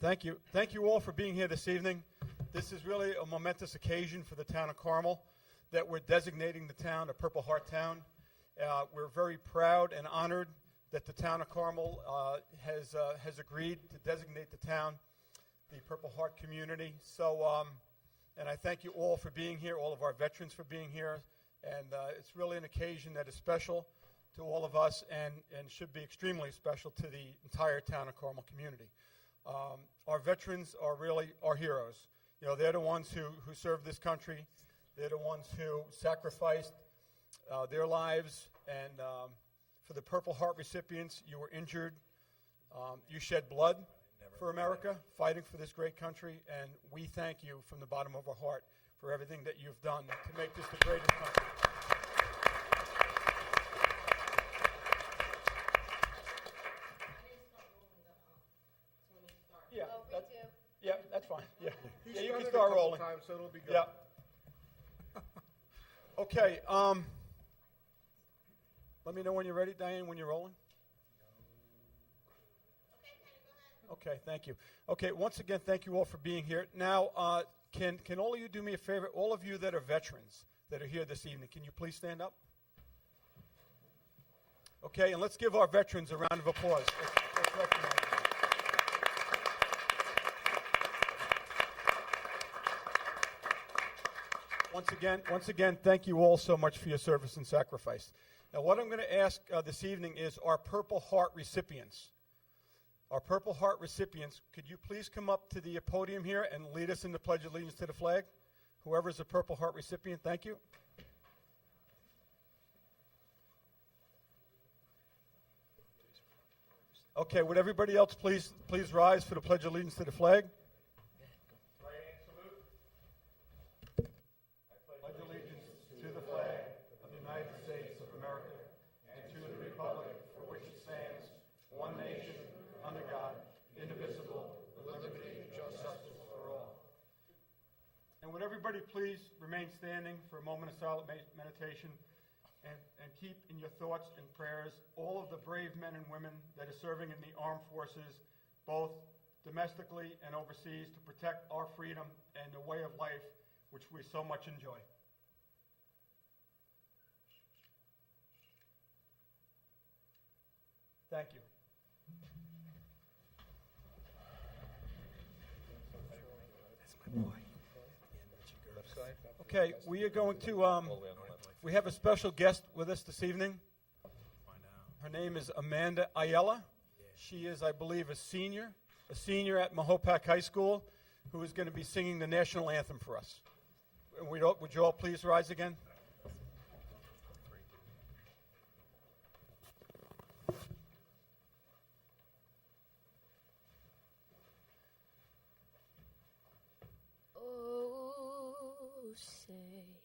Thank you. Thank you all for being here this evening. This is really a momentous occasion for the town of Carmel that we're designating the town a Purple Heart town. We're very proud and honored that the town of Carmel has agreed to designate the town the Purple Heart community. So, and I thank you all for being here, all of our veterans for being here. And it's really an occasion that is special to all of us and should be extremely special to the entire town of Carmel community. Our veterans are really our heroes. You know, they're the ones who served this country. They're the ones who sacrificed their lives. And for the Purple Heart recipients, you were injured. You shed blood for America, fighting for this great country. And we thank you from the bottom of our heart for everything that you've done to make this the greatest country. Yeah, that's fine. Yeah, you can start rolling. Times, so it'll be good. Yeah. Okay. Let me know when you're ready, Diane. When you're rolling. Okay. Thank you. Okay. Once again, thank you all for being here. Now, can all of you do me a favor? All of you that are veterans that are here this evening, can you please stand up? Okay, and let's give our veterans a round of applause. Let's recognize them. Once again, thank you all so much for your service and sacrifice. Now, what I'm going to ask this evening is our Purple Heart recipients. Our Purple Heart recipients, could you please come up to the podium here and lead us in the Pledge of Allegiance to the flag? Whoever's a Purple Heart recipient, thank you. Okay, would everybody else please rise for the Pledge of Allegiance to the flag? Would everybody please remain standing for a moment of silent meditation and keep in your thoughts and prayers all of the brave men and women that are serving in the armed forces, both domestically and overseas, to protect our freedom and the way of life which we so much enjoy. Thank you. That's my boy. Okay, we are going to, we have a special guest with us this evening. Her name is Amanda Ayala. She is, I believe, a senior at Mahopac High School, who is going to be singing the national anthem for us. Would you all please rise again? Say,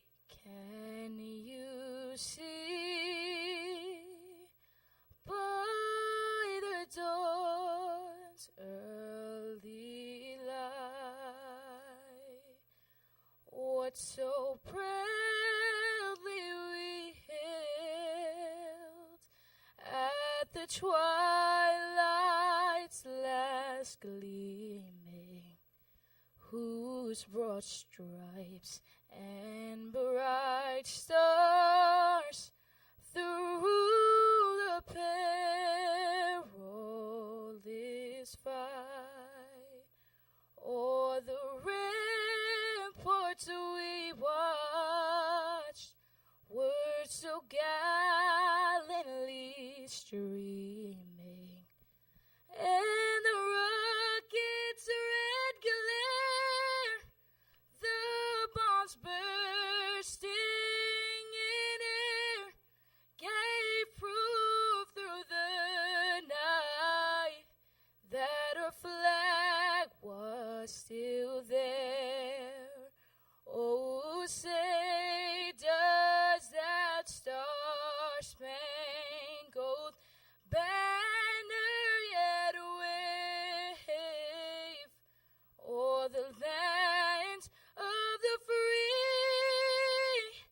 can you see by the dawn's early light what so proudly we hailed at the twilight's last gleaming, whose broad stripes and bright stars through the perilous fight o'er the ramparts we watched were so gallantly streaming, and the rocket's red glare, the bombs bursting in air, gave proof through the night that our flag was still there. Oh, say does that star-spangled banner yet wave o'er the lands of the free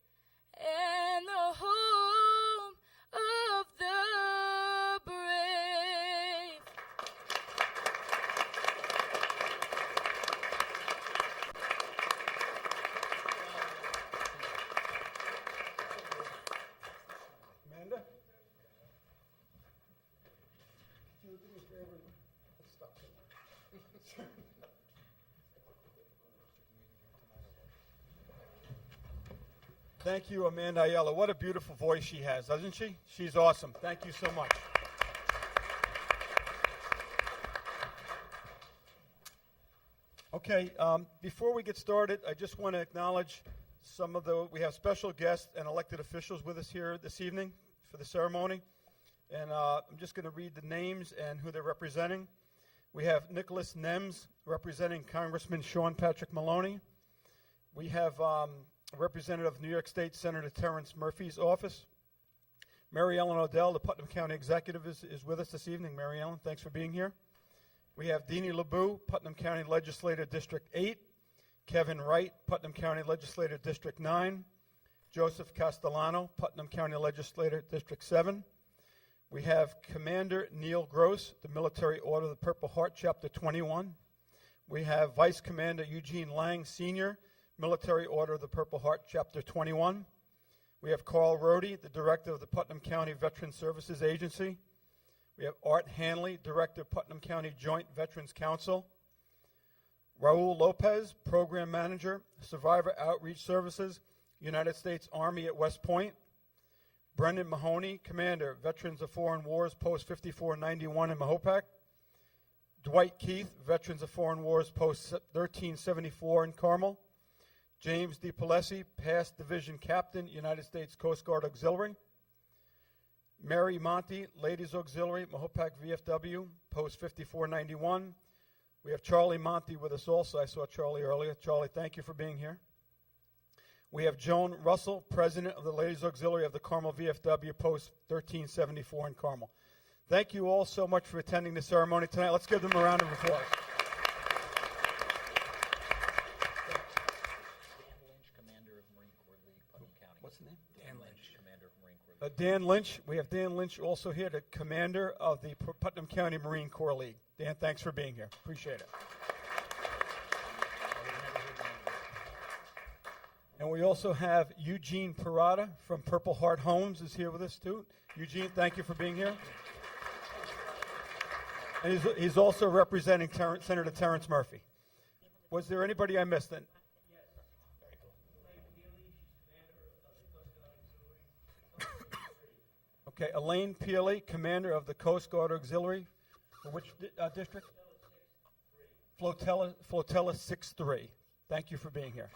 and the home of the brave? Thank you, Amanda Ayala. What a beautiful voice she has, doesn't she? She's awesome. Thank you so much. Okay, before we get started, I just want to acknowledge we have special guests and elected officials with us here this evening for the ceremony. And I'm just going to read the names and who they're representing. We have Nicholas Nems representing Congressman Sean Patrick Maloney. We have Representative of New York State Senator Terrence Murphy's office. Mary Ellen Odell, the Putnam County Executive, is with us this evening. Mary Ellen, thanks for being here. We have Deanie LeBeau, Putnam County Legislator District 8. Kevin Wright, Putnam County Legislator District 9. Joseph Castellano, Putnam County Legislator District 7. We have Commander Neil Gross, the Military Order of the Purple Heart, Chapter 21. We have Vice Commander Eugene Lang, Sr., Military Order of the Purple Heart, Chapter 21. We have Carl Rohde, the Director of the Putnam County Veteran Services Agency. We have Art Hanley, Director of Putnam County Joint Veterans Council. Raul Lopez, Program Manager, Survivor Outreach Services, United States Army at West Point. Brendan Mahoney, Commander, Veterans of Foreign Wars, Post 5491 in Mahopac. Dwight Keith, Veterans of Foreign Wars, Post 1374 in Carmel. James DiPalesi, Past Division Captain, United States Coast Guard Auxiliary. Mary Monty, Ladies Auxiliary, Mahopac VFW, Post 5491. We have Charlie Monty with us also. I saw Charlie earlier. Charlie, thank you for being here. We have Joan Russell, President of the Ladies Auxiliary of the Carmel VFW, Post 1374 in Carmel. Thank you all so much for attending the ceremony tonight. Let's give them a round of applause. Dan Lynch. We have Dan Lynch also here, the commander of the Putnam County Marine Corps League. Dan, thanks for being here. Appreciate it. And we also have Eugene Parada from Purple Heart Homes is here with us too. Eugene, thank you for being here. And he's also representing Senator Terrence Murphy. Was there anybody I missed then? Okay, Elaine Peely, Commander of the Coast Guard Auxiliary. For which district? Flotilla 6-3. Thank you for being here.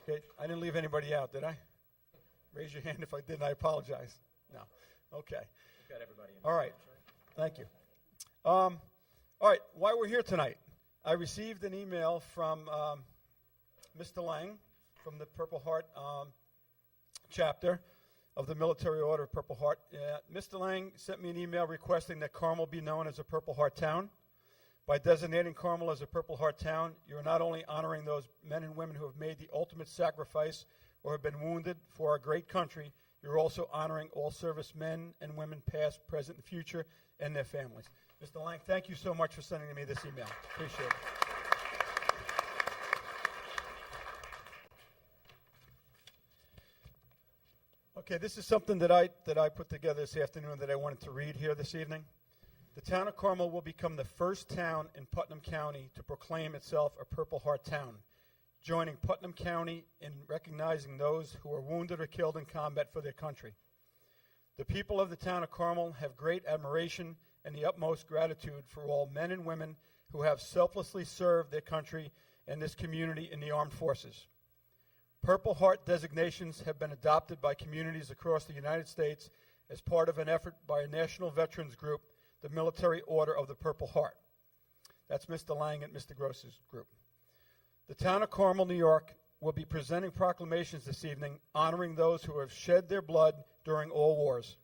Okay, I didn't leave anybody out, did I? Raise your hand if I didn't. I apologize. No. Okay. Got everybody in. All right. Thank you. All right. Why we're here tonight? I received an email from Mr. Lang from the Purple Heart chapter of the Military Order of Purple Heart. Mr. Lang sent me an email requesting that Carmel be known as a Purple Heart town. By designating Carmel as a Purple Heart town, you are not only honoring those men and women who have made the ultimate sacrifice or have been wounded for our great country, you're also honoring all servicemen and women past, present, and future, and their families. Mr. Lang, thank you so much for sending me this email. Appreciate it. Okay, this is something that I put together this afternoon that I wanted to read here this evening. The town of Carmel will become the first town in Putnam County to proclaim itself a Purple Heart town, joining Putnam County in recognizing those who are wounded or killed in combat for their country. The people of the town of Carmel have great admiration and the utmost gratitude for all men and women who have selflessly served their country and this community in the armed forces. Purple Heart designations have been adopted by communities across the United States as part of an effort by a national veterans group, the Military Order of the Purple Heart. That's Mr. Lang and Mr. Gross's group. The town of Carmel, New York, will be presenting proclamations this evening honoring those who have shed their blood during all wars.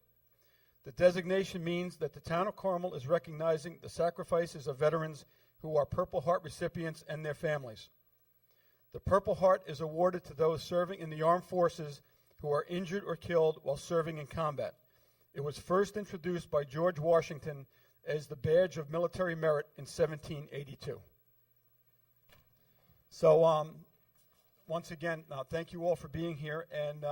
The designation means that the town of Carmel is recognizing the sacrifices of veterans who are Purple Heart recipients and their families. The Purple Heart is awarded to those serving in the armed forces who are injured or killed while serving in combat. It was first introduced by George Washington as the badge of military merit in 1782. So once again, thank you all for being here, and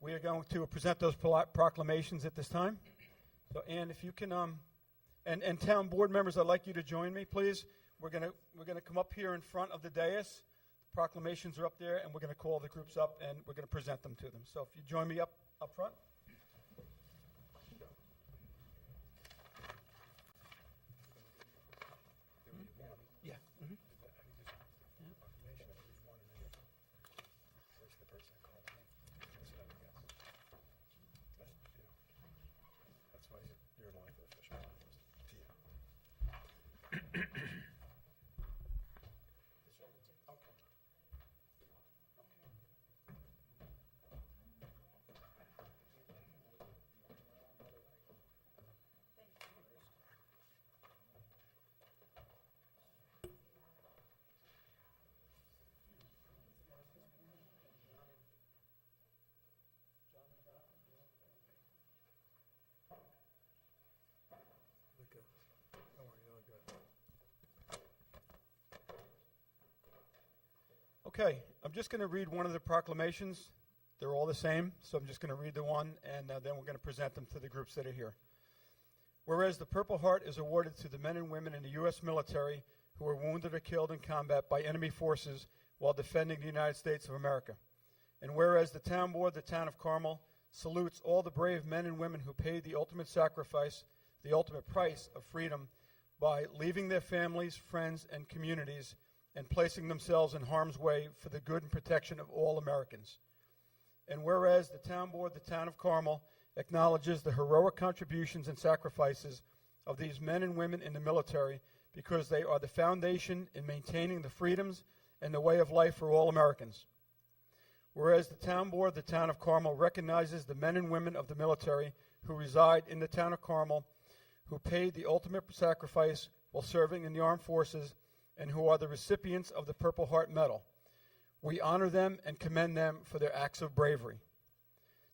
we are going to present those proclamations at this time. So, Ann, if you can, and town board members, I'd like you to join me, please. We're gonna come up here in front of the dais. Proclamations are up there, and we're gonna call the groups up, and we're gonna present them to them. So, if you join me up front. Yeah. Mm-hmm. Okay, I'm just going to read one of the proclamations. They're all the same, so I'm just going to read the one, and then we're going to present them to the groups that are here. Whereas the Purple Heart is awarded to the men and women in the U.S. military who were wounded or killed in combat by enemy forces while defending the United States of America. And whereas the town board, the town of Carmel, salutes all the brave men and women who paid the ultimate sacrifice, the ultimate price of freedom by leaving their families, friends, and communities and placing themselves in harm's way for the good and protection of all Americans. And whereas the town board, the town of Carmel, acknowledges the heroic contributions and sacrifices of these men and women in the military because they are the foundation in maintaining the freedoms and the way of life for all Americans. Whereas the town board, the town of Carmel, recognizes the men and women of the military who reside in the town of Carmel, who paid the ultimate sacrifice while serving in the armed forces, and who are the recipients of the Purple Heart Medal. We honor them and commend them for their acts of bravery.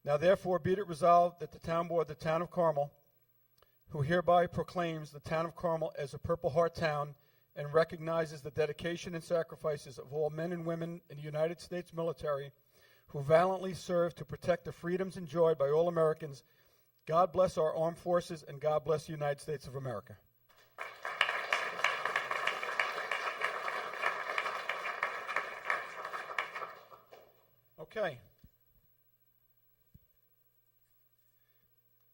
Now therefore be it resolved that the town board, the town of Carmel, who hereby proclaims the town of Carmel as a Purple Heart town and recognizes the dedication and sacrifices of all men and women in the United States military who valiantly serve to protect the freedoms enjoyed by all Americans. God bless our armed forces, and God bless the United States of America. Okay.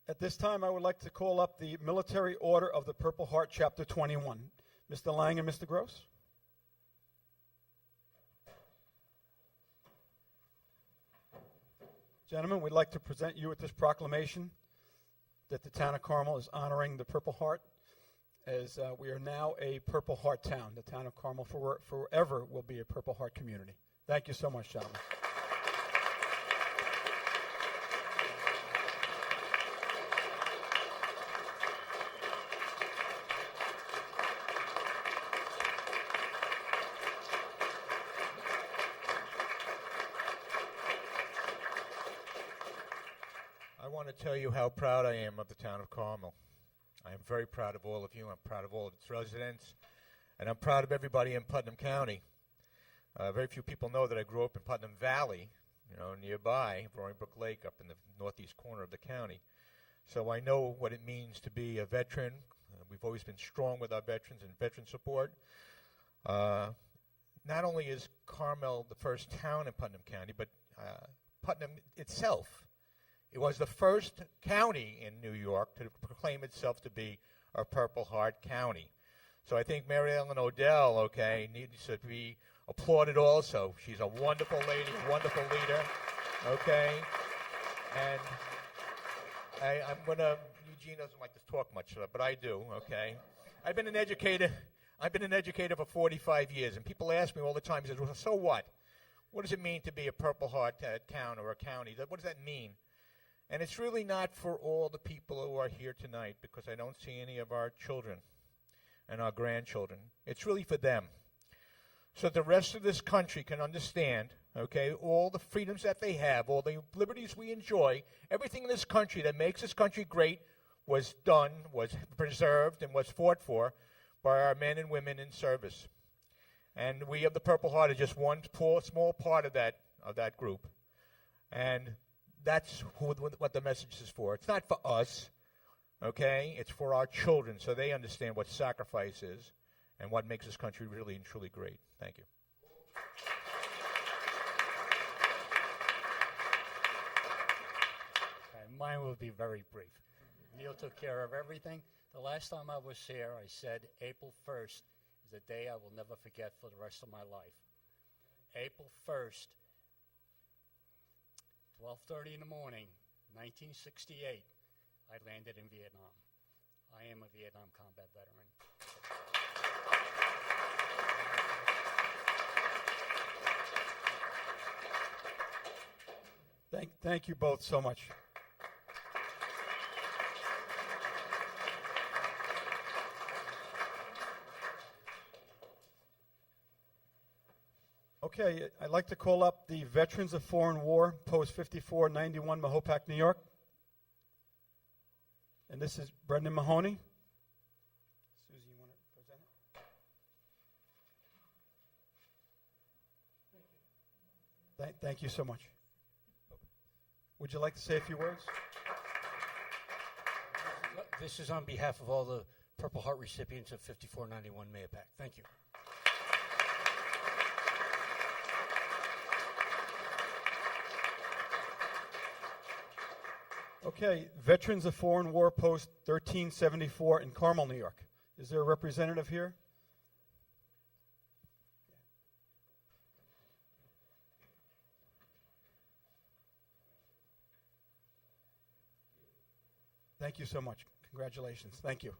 At this time, I would like to call up the Military Order of the Purple Heart, Chapter 21. Mr. Lang and Mr. Gross. Gentlemen, we'd like to present you with this proclamation that the town of Carmel is honoring the Purple Heart as we are now a Purple Heart town. The town of Carmel forever will be a Purple Heart community. Thank you so much, gentlemen. I want to tell you how proud I am of the town of Carmel. I am very proud of all of you. I'm proud of all of its residents, and I'm proud of everybody in Putnam County. Very few people know that I grew up in Putnam Valley, nearby Roaring Brook Lake, up in the northeast corner of the county. So I know what it means to be a veteran. We've always been strong with our veterans and veteran support. Not only is Carmel the first town in Putnam County, but Putnam itself. It was the first county in New York to proclaim itself to be a Purple Heart County. So I think Mary Ellen Odell, needs to be applauded also. She's a wonderful lady, wonderful leader, And I'm going to, Eugene doesn't like to talk much, but I do, I've been an educator for 45 years, and people ask me all the time, he says, well, so what? What does it mean to be a Purple Heart town or a county? What does that mean? And it's really not for all the people who are here tonight, because I don't see any of our children and our grandchildren. It's really for them. So the rest of this country can understand, all the freedoms that they have, all the liberties we enjoy, everything in this country that makes this country great was done, was preserved, and was fought for by our men and women in service. And we of the Purple Heart are just one small part of that group. And that's what the message is for. It's not for us, Okay? It's for our children so they understand what sacrifice is and what makes this country really and truly great. Thank you. Mine will be very brief. Neil took care of everything. The last time I was here, I said April 1st is a day I will never forget for the rest of my life. April 1st, 12:30 in the morning, 1968, I landed in Vietnam. I am a Vietnam combat veteran. Thank you both so much. Okay, I'd like to call up the Veterans of Foreign War, Post 5491, Mahopac, New York. And this is Brendan Mahoney. Susie, you want to present it? Thank you so much. Would you like to say a few words? This is on behalf of all the Purple Heart recipients of 5491 Mahopac. Thank you. Okay, Veterans of Foreign War, Post 1374 in Carmel, New York. Is there a representative here? Thank you so much. Congratulations. Thank you.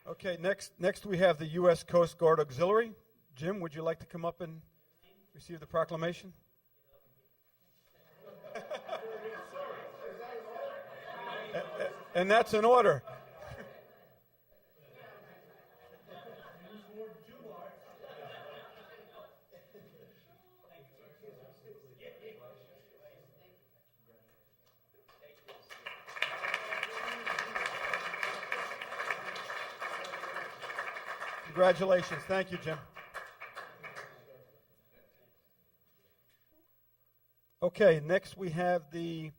Okay, next we have the U.S. Coast Guard Auxiliary. Jim, would you like to come up and receive the proclamation? And that's an order. Congratulations. Thank you, Jim. Okay, next we have the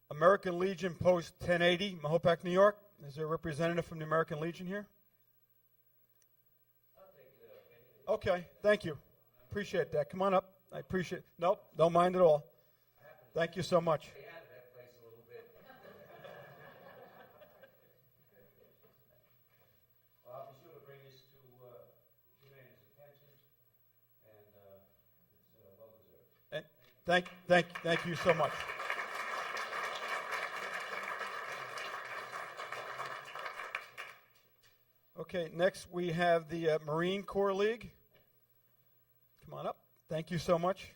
American Legion Post 1080, Mahopac, New York. Is there a representative from the American Legion here? Okay, thank you. Appreciate that. Come on up. I appreciate it. Nope, don't mind at all. Thank you so much. I'll be sure to bring this to humanity's attention, and it's well deserved. And thank you so much. Okay, next we have the Marine Corps League. Come on up. Thank you so much.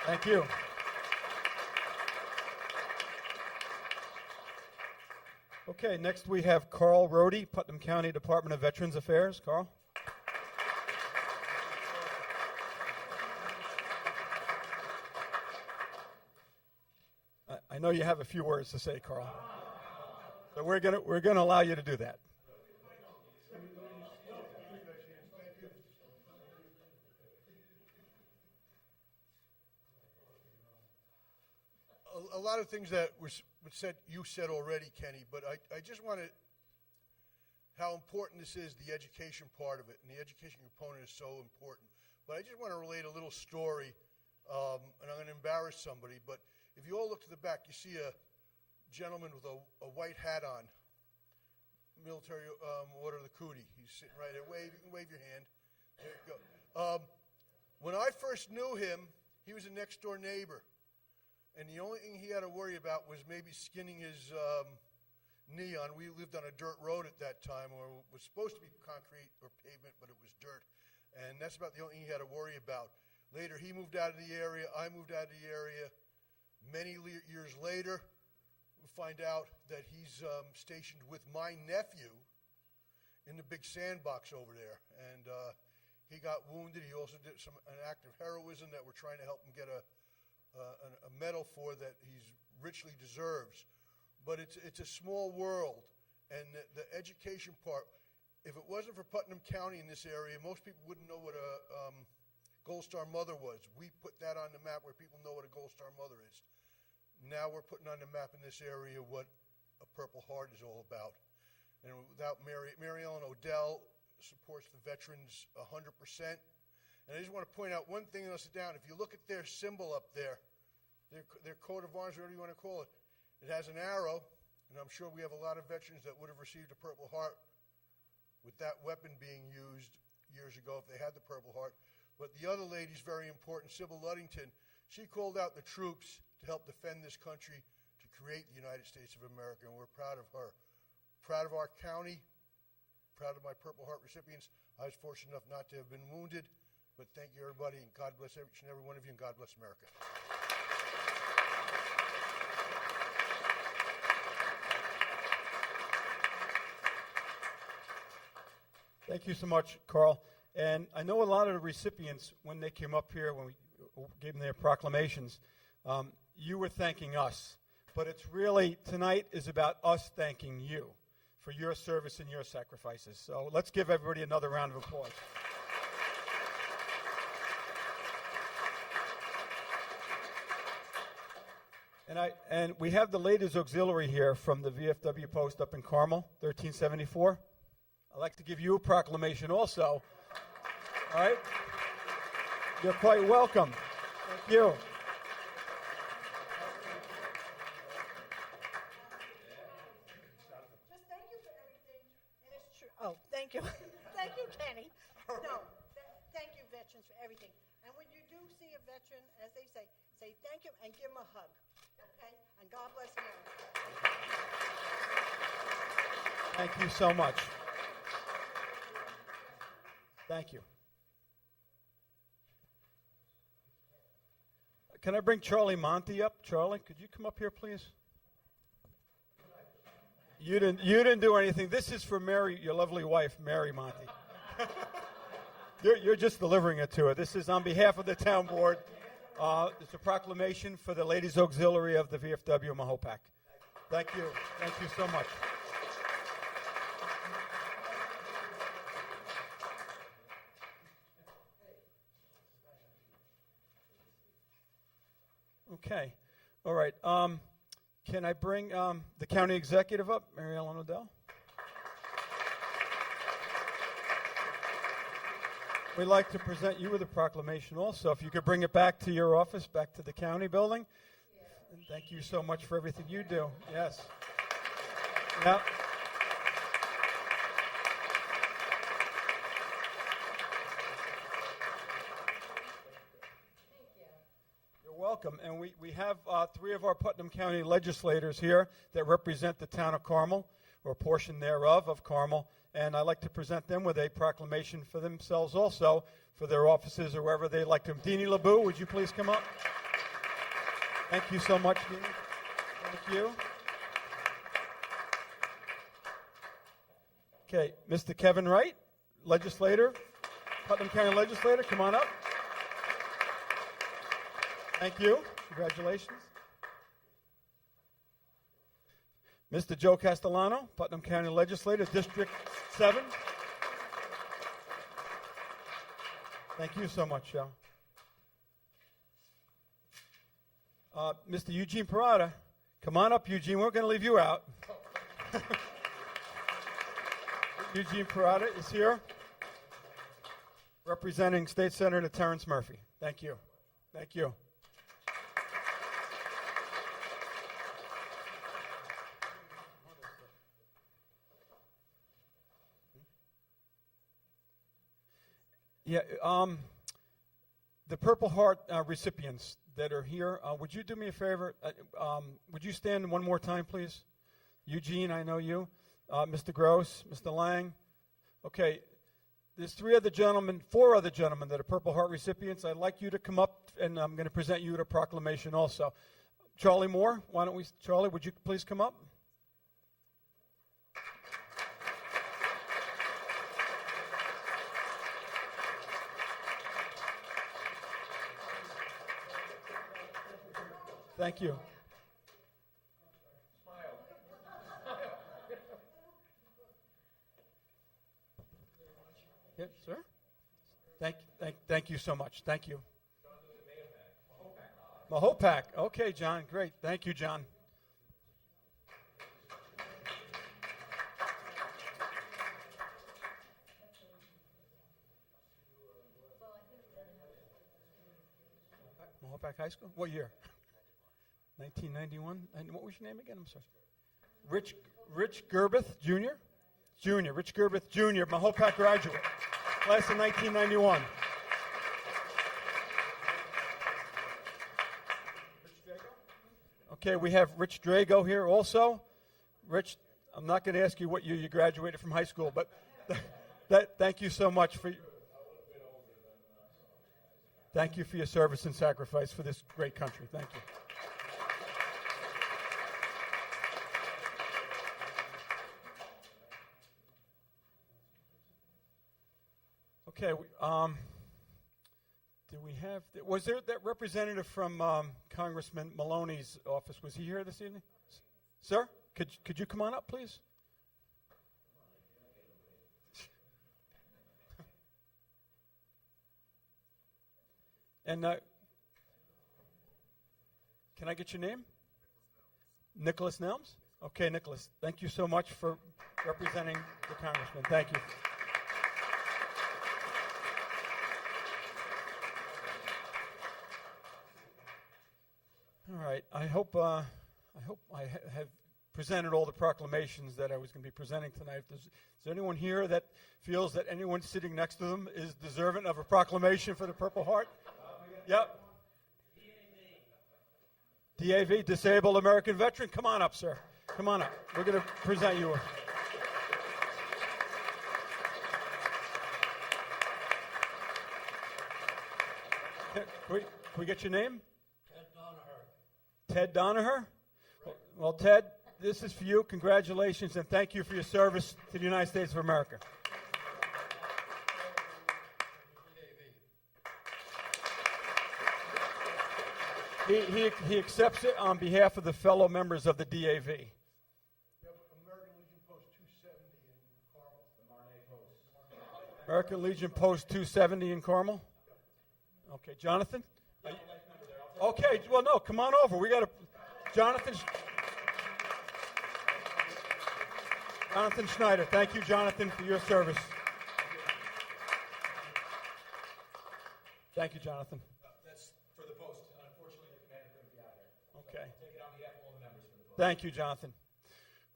Thank you. Okay, next we have Carl Rohde, Putnam County Department of Veterans Affairs. Carl. I know you have a few words to say, Carl. So we're gonna allow you to do that. A lot of things that were said, you said already, Kenny, but I just wanted how important this is, the education part of it, and the education component is so important. But I just want to relate a little story, and I'm going to embarrass somebody, but if you all look to the back, you see a gentleman with a white hat on, military order of the cootie. He's sitting right there. You can wave your hand. There you go. When I first knew him, he was a next-door neighbor. And the only thing he had to worry about was maybe skinning his knee on. We lived on a dirt road at that time, or it was supposed to be concrete or pavement, but it was dirt. And that's about the only thing he had to worry about. Later, he moved out of the area. I moved out of the area. Many years later, we find out that he's stationed with my nephew in the big sandbox over there. And He got wounded. He also did an act of heroism that we're trying to help him get a medal for that he's richly deserves. But it's a small world, and the education part. If it wasn't for Putnam County in this area, most people wouldn't know what a Gold Star Mother was. We put that on the map where people know what a Gold Star Mother is. Now we're putting on the map in this area what a Purple Heart is all about. And without Mary Ellen Odell supports the veterans 100%. And I just want to point out one thing, and I'll sit down. If you look at their symbol up there, their coat of arms, whatever you want to call it, it has an arrow, and I'm sure we have a lot of veterans that would have received a Purple Heart with that weapon being used years ago if they had the Purple Heart. But the other lady's very important, Sybil Luddington. She called out the troops to help defend this country, to create the United States of America, and we're proud of her. Proud of our county, proud of my Purple Heart recipients. I was fortunate enough not to have been wounded, but thank you, everybody, and God bless each and every one of you, and God bless America. Thank you so much, Carl. And I know a lot of the recipients, when they came up here, when we gave them their proclamations, you were thanking us. But it's really, tonight is about us thanking you for your service and your sacrifices. So let's give everybody another round of applause. And we have the Ladies Auxiliary here from the VFW post up in Carmel, 1374. I'd like to give you a proclamation also. All right? You're quite welcome. Thank you. Just thank you for everything. And it's true. Oh, thank you. Thank you, Kenny. No, thank you, veterans, for everything. And when you do see a veteran, as they say thank you and give him a hug. Okay? And God bless America. Thank you so much. Thank you. Can I bring Charlie Monty up? Charlie, could you come up here, please? You didn't do anything. This is for Mary, your lovely wife, Mary Monty. You're just delivering it to her. This is on behalf of the town board. It's a proclamation for the Ladies Auxiliary of the VFW Mahopac. Thank you. Thank you so much. Okay. All right. Can I bring the county executive up, Mary Ellen Odell? We'd like to present you with a proclamation also. If you could bring it back to your office, back to the county building. And thank you so much for everything you do. Yes. Yep. Welcome. And we have three of our Putnam County legislators here that represent the town of Carmel, or a portion thereof of Carmel, and I'd like to present them with a proclamation for themselves also, for their offices or wherever they'd like to. Deanie LeBou, would you please come up? Thank you so much, Deanie. Thank you. Okay, Mr. Kevin Wright, legislator, Putnam County legislator, come on up. Thank you. Congratulations. Mr. Joe Castellano, Putnam County Legislator, District 7. Thank you so much, Joe. Mr. Eugene Parada, come on up, Eugene. We're going to leave you out. Eugene Parada is here, representing State Senator Terrence Murphy. Thank you. Thank you. Yeah, the Purple Heart recipients that are here, would you do me a favor? Would you stand one more time, please? Eugene, I know you. Mr. Gross, Mr. Lang. Okay, there's four other gentlemen that are Purple Heart recipients. I'd like you to come up, and I'm going to present you with a proclamation also. Charlie Moore, Charlie, would you please come up? Thank you. Yes, sir. Thank you so much. Thank you. Mahopac. Okay, John. Great. Thank you, John. Mahopac High School? What year? 1991. And what was your name again? I'm sorry. Rich Gerbeth Jr. Junior. Rich Gerbeth Jr. Mahopac graduate. Class of 1991. Okay, we have Rich Drago here also. Rich, I'm not going to ask you what year you graduated from high school, but thank you so much for. Thank you for your service and sacrifice for this great country. Thank you. Okay, do we have, was there that representative from Congressman Maloney's office? Was he here this evening? Sir, could you come on up, please? And can I get your name? Nicholas Nelms? Okay, Nicholas, thank you so much for representing the congressman. Thank you. All right. I hope I have presented all the proclamations that I was going to be presenting tonight. Is there anyone here that feels that anyone sitting next to them is deserving of a proclamation for the Purple Heart? Yep. DAV, Disabled American Veteran. Come on up, sir. Come on up. We're going to present you. Can we get your name? Ted Donaher? Well, Ted, this is for you. Congratulations, and thank you for your service to the United States of America. He accepts it on behalf of the fellow members of the DAV. American Legion Post 270 in Carmel. American Legion Post 270 in Carmel? Okay, Jonathan? Okay, well, no, come on over. We got to, Jonathan Schneider. Thank you, Jonathan, for your service. Thank you, Jonathan. That's for the post. Unfortunately, the commander couldn't be out here. Okay. Take it on behalf of all the members for the post. Thank you, Jonathan.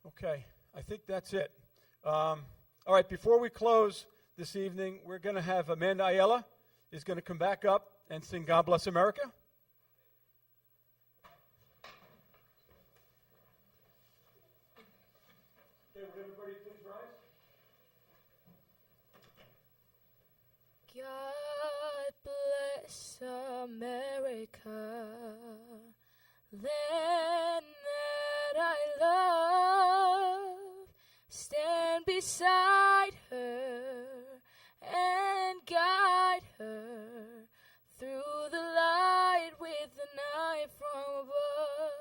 Okay, I think that's it. All right, before we close this evening, we're going to have Amanda Ayala is going to come back up and sing God Bless America. Okay, would everybody please rise? God bless America, land that I love. Stand beside her and guide her through the light with the knife from above.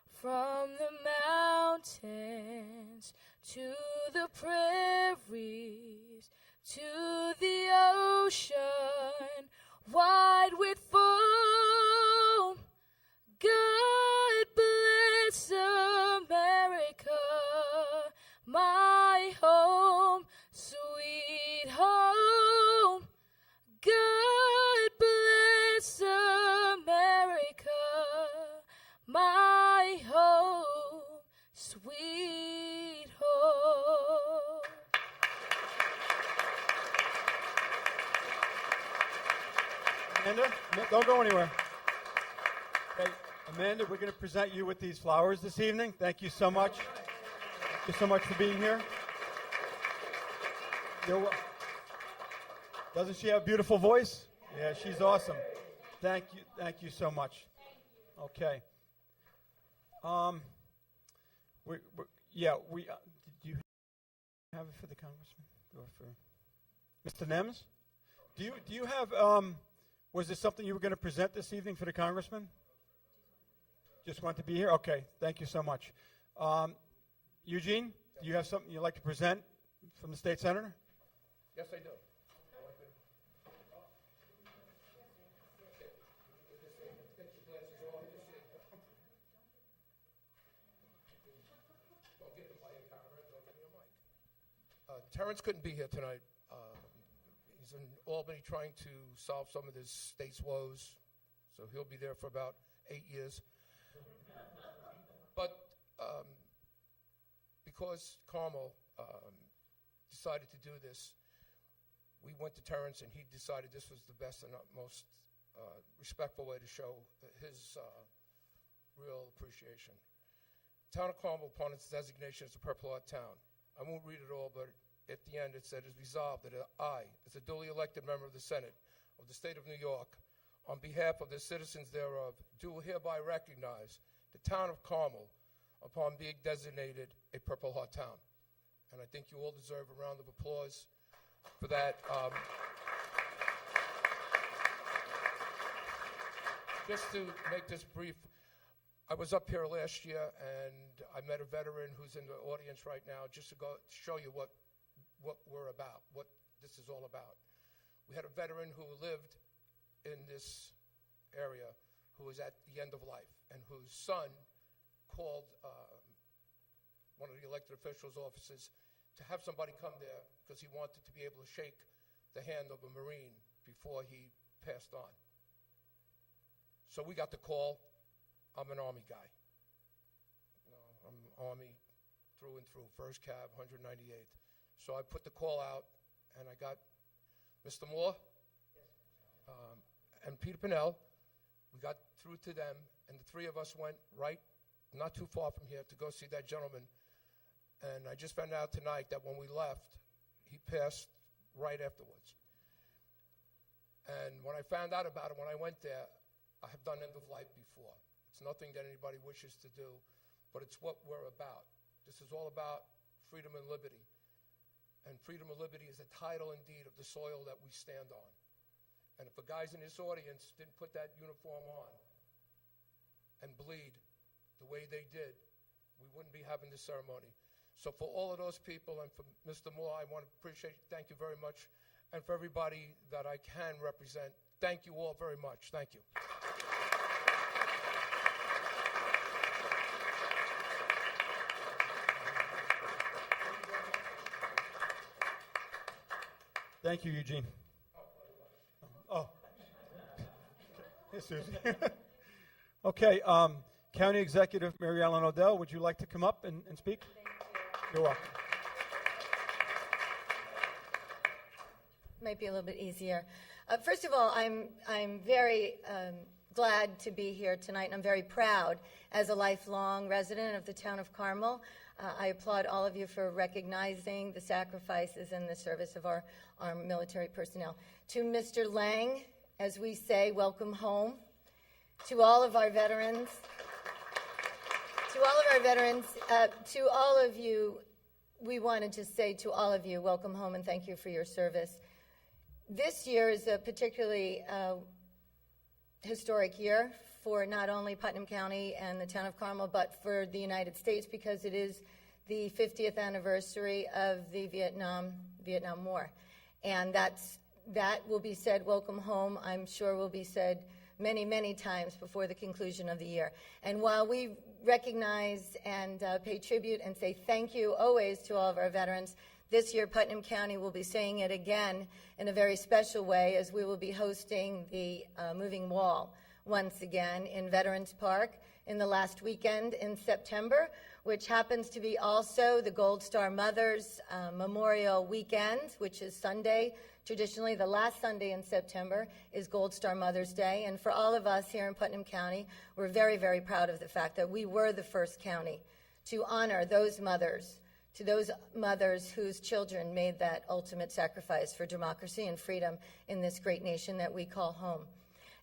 From the mountains to the prairies, to the ocean, wide with foam. God bless America, my home, sweet home. God bless America, my home, sweet home. Amanda, don't go anywhere. Okay, Amanda, we're going to present you with these flowers this evening. Thank you so much. Thank you so much for being here. Doesn't she have a beautiful voice? Yeah, she's awesome. Thank you so much. Okay. Did you have it for the congressman or for Mr. Nems? Do you have? Was this something you were going to present this evening for the congressman? Just want to be here? Okay, thank you so much. Eugene, do you have something you'd like to present from the state senator? Yes, I do. Terrence couldn't be here tonight. He's in Albany trying to solve some of his state's woes, so he'll be there for about 8 years. But because Carmel decided to do this, we went to Terrence, and he decided this was the best and most respectful way to show his real appreciation. Town of Carmel, upon its designation as a Purple Heart town, I won't read it all, but at the end it said, "It is resolved that I, as a duly elected member of the Senate of the state of New York, on behalf of the citizens thereof, do hereby recognize the town of Carmel upon being designated a Purple Heart town." And I think you all deserve a round of applause for that. Just to make this brief, I was up here last year, and I met a veteran who's in the audience right now, just to go show you what we're about, what this is all about. We had a veteran who lived in this area who was at the end of life, and whose son called one of the elected officials' offices to have somebody come there because he wanted to be able to shake the hand of a Marine before he passed on. So we got the call. I'm an Army guy. I'm Army through and through, 1st Cav, 198th. So I put the call out, and I got Mr. Moore and Peter Pinnell. We got through to them, and the three of us went right, not too far from here, to go see that gentleman. And I just found out tonight that when we left, he passed right afterwards. And when I found out about it, when I went there, I have done end of life before. It's nothing that anybody wishes to do, but it's what we're about. This is all about freedom and liberty. And freedom and liberty is a title indeed of the soil that we stand on. And if the guys in this audience didn't put that uniform on and bleed the way they did, we wouldn't be having this ceremony. So for all of those people, and for Mr. Moore, I want to thank you very much. And for everybody that I can represent, thank you all very much. Thank you. Thank you, Eugene. Oh. Hey, Susie. Okay, County Executive Mary Ellen Odell, would you like to come up and speak? Thank you. You're welcome. Might be a little bit easier. First of all, I'm very glad to be here tonight, and I'm very proud as a lifelong resident of the town of Carmel. I applaud all of you for recognizing the sacrifices and the service of our military personnel. To Mr. Lang, as we say, welcome home. To all of our veterans, to all of you, we wanted to say to all of you, welcome home and thank you for your service. This year is a particularly historic year for not only Putnam County and the town of Carmel, but for the United States, because it is the 50th anniversary of the Vietnam War. And that will be said, welcome home, I'm sure will be said many, many times before the conclusion of the year. And while we recognize and pay tribute and say thank you always to all of our veterans, this year Putnam County will be saying it again in a very special way, as we will be hosting the Moving Wall once again in Veterans Park in the last weekend in September, which happens to be also the Gold Star Mothers Memorial Weekend, which is Sunday. Traditionally, the last Sunday in September is Gold Star Mother's Day. And for all of us here in Putnam County, we're very, very proud of the fact that we were the first county to honor those mothers, to those mothers whose children made that ultimate sacrifice for democracy and freedom in this great nation that we call home.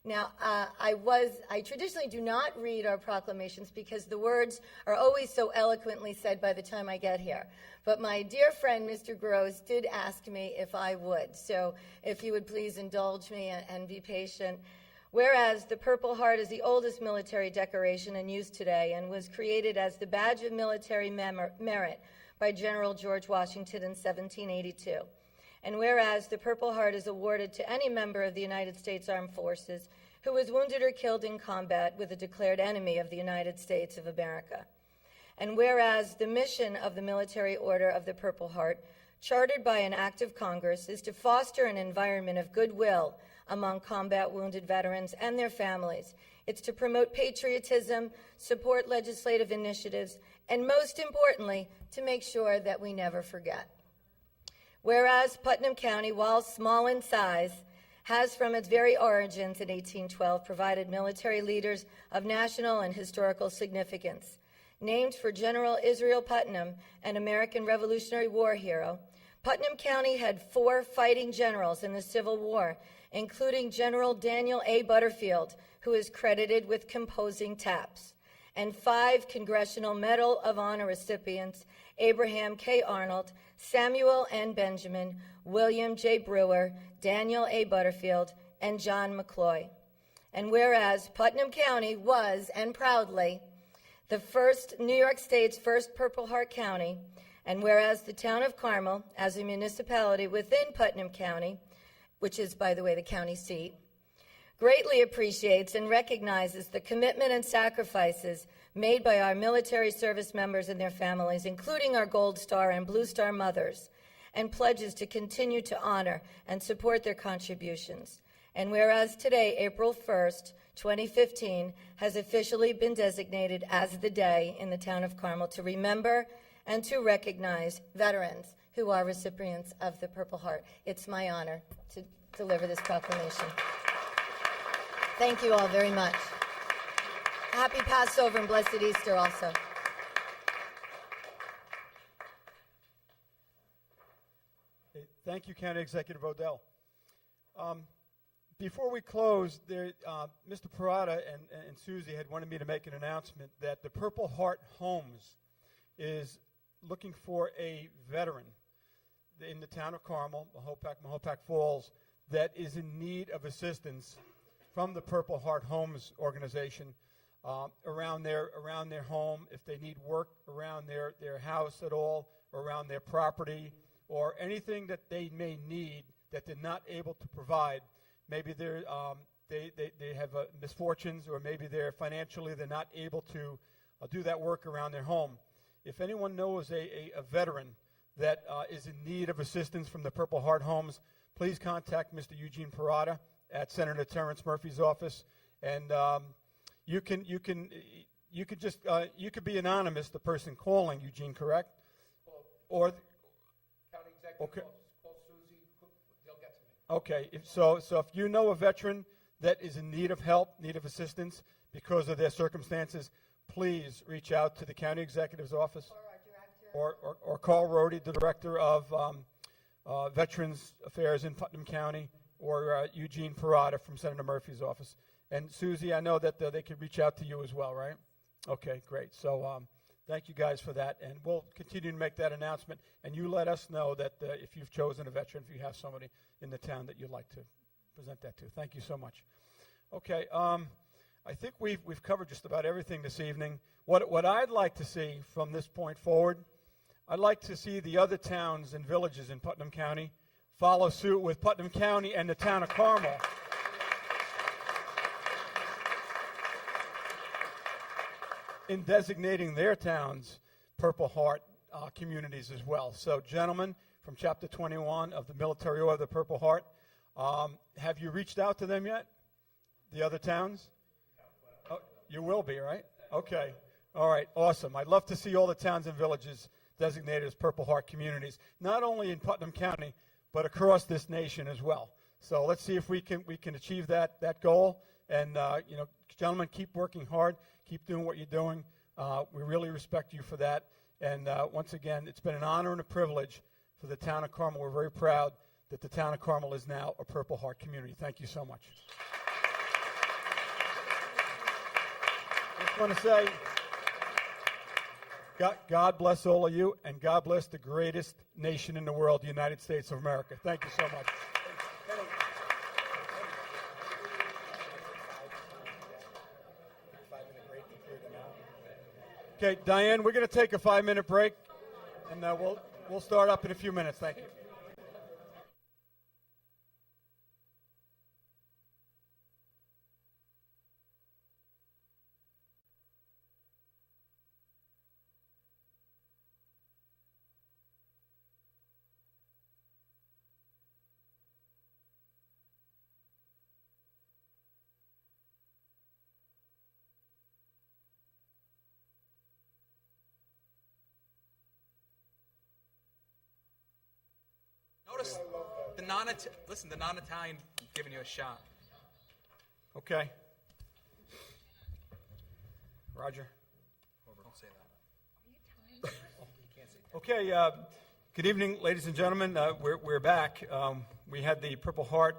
Now, I traditionally do not read our proclamations because the words are always so eloquently said by the time I get here. But my dear friend, Mr. Gross, did ask me if I would. So if you would please indulge me and be patient. Whereas the Purple Heart is the oldest military decoration in use today and was created as the badge of military merit by General George Washington in 1782. And whereas the Purple Heart is awarded to any member of the United States Armed Forces who was wounded or killed in combat with a declared enemy of the United States of America. And whereas the mission of the Military Order of the Purple Heart, chartered by an act of Congress, is to foster an environment of goodwill among combat wounded veterans and their families. It's to promote patriotism, support legislative initiatives, and most importantly, to make sure that we never forget. Whereas Putnam County, while small in size, has from its very origins in 1812 provided military leaders of national and historical significance. Named for General Israel Putnam, an American Revolutionary War hero, Putnam County had 4 fighting generals in the Civil War, including General Daniel A. Butterfield, who is credited with composing taps, and 5 Congressional Medal of Honor recipients, Abraham K. Arnold, Samuel N. Benjamin, William J. Brewer, Daniel A. Butterfield, and John McCloy. And whereas Putnam County was, and proudly, the New York State's first Purple Heart County, and whereas the town of Carmel, as a municipality within Putnam County, which is, by the way, the county seat, greatly appreciates and recognizes the commitment and sacrifices made by our military service members and their families, including our Gold Star and Blue Star mothers, and pledges to continue to honor and support their contributions. And whereas today, April 1st, 2015, has officially been designated as the day in the town of Carmel to remember and to recognize veterans who are recipients of the Purple Heart. It's my honor to deliver this proclamation. Thank you all very much. Happy Passover and blessed Easter also. Thank you, County Executive Odell. Before we close, Mr. Parada and Susie had wanted me to make an announcement that the Purple Heart Homes is looking for a veteran in the town of Carmel, Mahopac Falls, that is in need of assistance from the Purple Heart Homes organization around their home, if they need work around their house at all, or around their property, or anything that they may need that they're not able to provide. Maybe they have misfortunes, or maybe they're not able to do that work around their home. If anyone knows a veteran that is in need of assistance from the Purple Heart Homes, please contact Mr. Eugene Parada at Senator Terrence Murphy's office, and you could be anonymous, the person calling Eugene, correct? Or County Executive okay. Office, call Susie, they'll get to me. Okay, so if you know a veteran that is in need of help, need of assistance because of their circumstances, please reach out to the County Executive's office or Carl Rohde, the Director of Veterans Affairs in Putnam County, or Eugene Parada from Senator Murphy's office. And Susie, I know that they could reach out to you as well, right? Okay, great. So thank you guys for that, and we'll continue to make that announcement. And you let us know that if you've chosen a veteran, if you have somebody in the town that you'd like to present that to. Thank you so much. Okay, I think we've covered just about everything this evening. What I'd like to see from this point forward, I'd like to see the other towns and villages in Putnam County follow suit with Putnam County and the town of Carmel. In designating their towns Purple Heart communities as well. So, gentlemen, from Chapter 21 of the Military Order of the Purple Heart, have you reached out to them yet? The other towns? Oh, you will be, right? Okay. All right. Awesome. I'd love to see all the towns and villages designated as Purple Heart communities, not only in Putnam County, but across this nation as well. So let's see if we can achieve that goal. And gentlemen, keep working hard. Keep doing what you're doing. We really respect you for that. And once again, it's been an honor and a privilege for the town of Carmel. We're very proud that the town of Carmel is now a Purple Heart community. Thank you so much. Just want to say, God bless all of you, and God bless the greatest nation in the world, the United States of America. Thank you so much. Okay, Diane, we're going to take a 5-minute break, and we'll start up in a few minutes. Thank you. Notice the non-Italian giving you a shot. Okay. Roger. Don't say that. Okay, good evening, ladies and gentlemen. We're back. We had the Purple Heart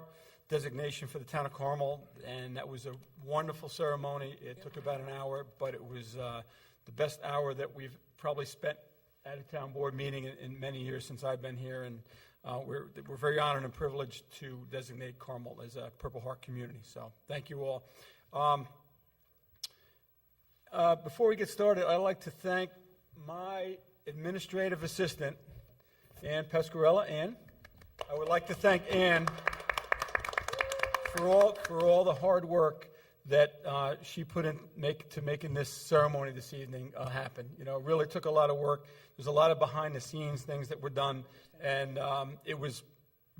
designation for the town of Carmel, and that was a wonderful ceremony. It took about an hour, but it was the best hour that we've probably spent at a town board meeting in many years since I've been here, and we're very honored and privileged to designate Carmel as a Purple Heart community. So thank you all. Before we get started, I'd like to thank my administrative assistant, Ann Pescarella. Ann, I would like to thank Ann for all the hard work that she put in making this ceremony this evening happen. You know, it really took a lot of work. There's a lot of behind-the-scenes things that were done, and it was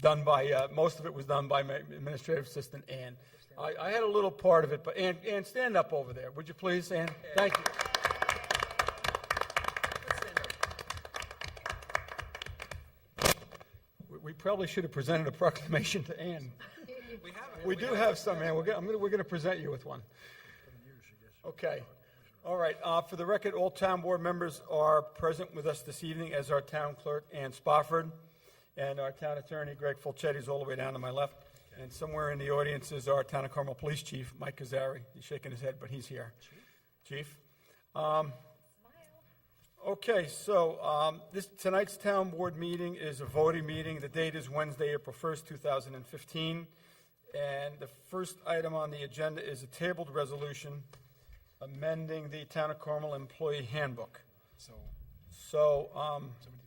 done by most of it was done by my administrative assistant, Ann. I had a little part of it, but Ann, stand up over there, would you please, Ann? Thank you. We probably should have presented a proclamation to Ann. We do have some, Ann. We're going to present you with one. Okay. All right. For the record, all town board members are present with us this evening, as our town clerk, Ann Spofford, and our town attorney, Greg Fulchetti, is all the way down to my left. And somewhere in the audience is our town of Carmel Police Chief, Mike Kazari. He's shaking his head, but he's here. Chief. Okay, so tonight's town board meeting is a voting meeting. The date is Wednesday, April 1st, 2015. And the first item on the agenda is a tabled resolution amending the Town of Carmel Employee Handbook. Somebody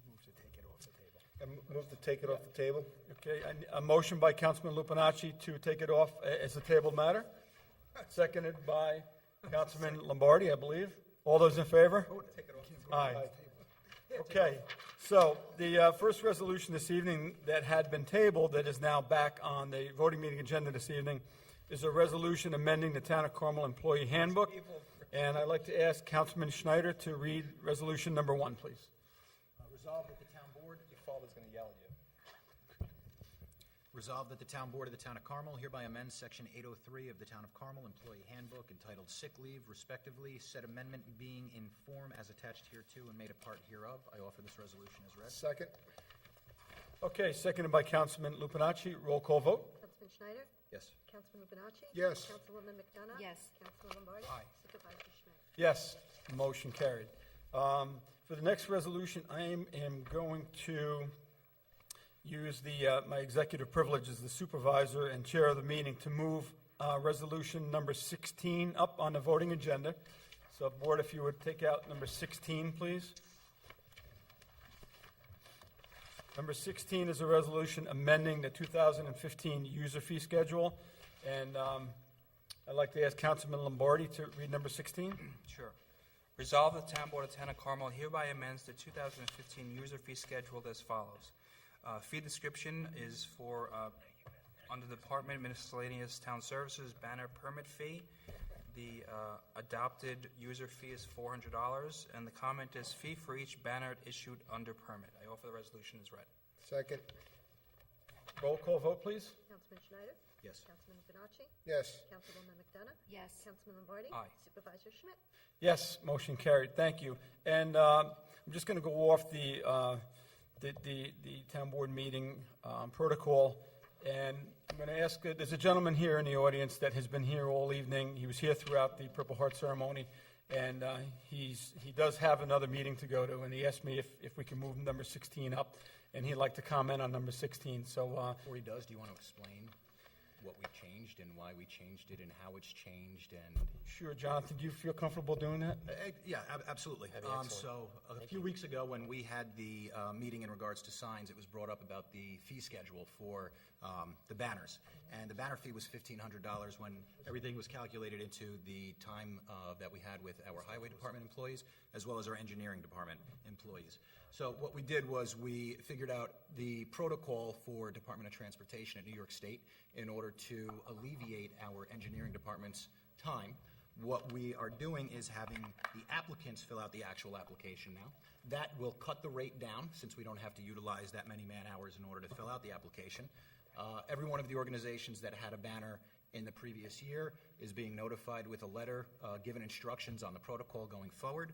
move to take it off the table. Move to take it off the table? Okay, a motion by Councilman Lupinacci to take it off as a tabled matter. Seconded by Councilman Lombardi, I believe. All those in favor? Aye. Okay, so the first resolution this evening that had been tabled, that is now back on the voting meeting agenda this evening, is a resolution amending the Town of Carmel Employee Handbook. And I'd like to ask Councilman Schneider to read resolution number 1, please. Resolved that the town board, Your father's going to yell at you. resolved that the town board of the town of Carmel hereby amends section 803 of the town of Carmel Employee Handbook entitled Sick Leave, respectively, said amendment being in form as attached hereto and made a part hereof. I offer this resolution as read. Second? Okay, seconded by Councilman Lupinacci. Roll call vote. Councilman Schneider? Yes. Councilman Lupinacci? Yes. Councilwoman McDonough? Yes. Councilman Lombardi? Aye. Supervisor Schmidt? Yes, motion carried. For the next resolution, I am going to use my executive privilege as the supervisor and chair of the meeting to move resolution number 16 up on the voting agenda. So, board, if you would take out number 16, please. Number 16 is a resolution amending the 2015 user fee schedule. And I'd like to ask Councilman Lombardi to read number 16. Sure. Resolve the Town Board of Town of Carmel hereby amends the 2015 user fee schedule as follows. Fee description is for, under the Department of Miscellaneous Town Services, banner permit fee. The adopted user fee is $400, and the comment is fee for each banner issued under permit. I offer the resolution as read. Second? Roll call vote, please. Councilman Schneider? Yes. Councilman Lupinacci? Yes. Councilwoman McDonough? Yes. Councilman Lombardi? Aye. Supervisor Schmidt? Yes, motion carried. Thank you. And I'm just going to go off the town board meeting protocol, and I'm going to ask, there's a gentleman here in the audience that has been here all evening. He was here throughout the Purple Heart ceremony, and he does have another meeting to go to, and he asked me if we can move number 16 up, and he'd like to comment on number 16. So Before he does, do you want to explain what we changed and why we changed it and how it's changed and Sure, Jonathan, do you feel comfortable doing that? Yeah, absolutely. So a few weeks ago, when we had the meeting in regards to signs, it was brought up about the fee schedule for the banners. And the banner fee was $1,500 when everything was calculated into the time that we had with our highway department employees, as well as our engineering department employees. So what we did was we figured out the protocol for Department of Transportation at New York State in order to alleviate our engineering department's time. What we are doing is having the applicants fill out the actual application now. That will cut the rate down since we don't have to utilize that many man-hours in order to fill out the application. Every one of the organizations that had a banner in the previous year is being notified with a letter given instructions on the protocol going forward,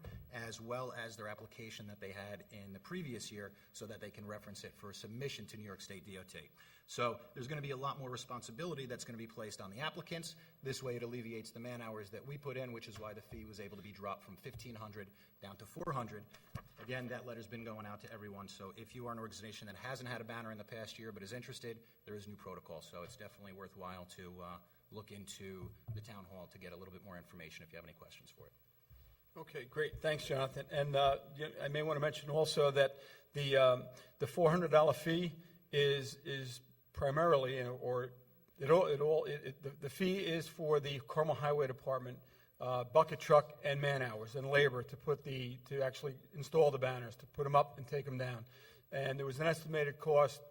as well as their application that they had in the previous year so that they can reference it for submission to New York State DOT. So there's going to be a lot more responsibility that's going to be placed on the applicants. This way it alleviates the man-hours that we put in, which is why the fee was able to be dropped from $1,500 down to $400. Again, that letter's been going out to everyone, so if you are an organization that hasn't had a banner in the past year but is interested, there is new protocol, so it's definitely worthwhile to look into the town hall to get a little bit more information if you have any questions for it. Okay, great. Thanks, Jonathan. And I may want to mention also that the $400 fee is primarily, the fee is for the Carmel Highway Department bucket truck and man hours and labor to actually install the banners, to put them up and take them down. And there was an estimated cost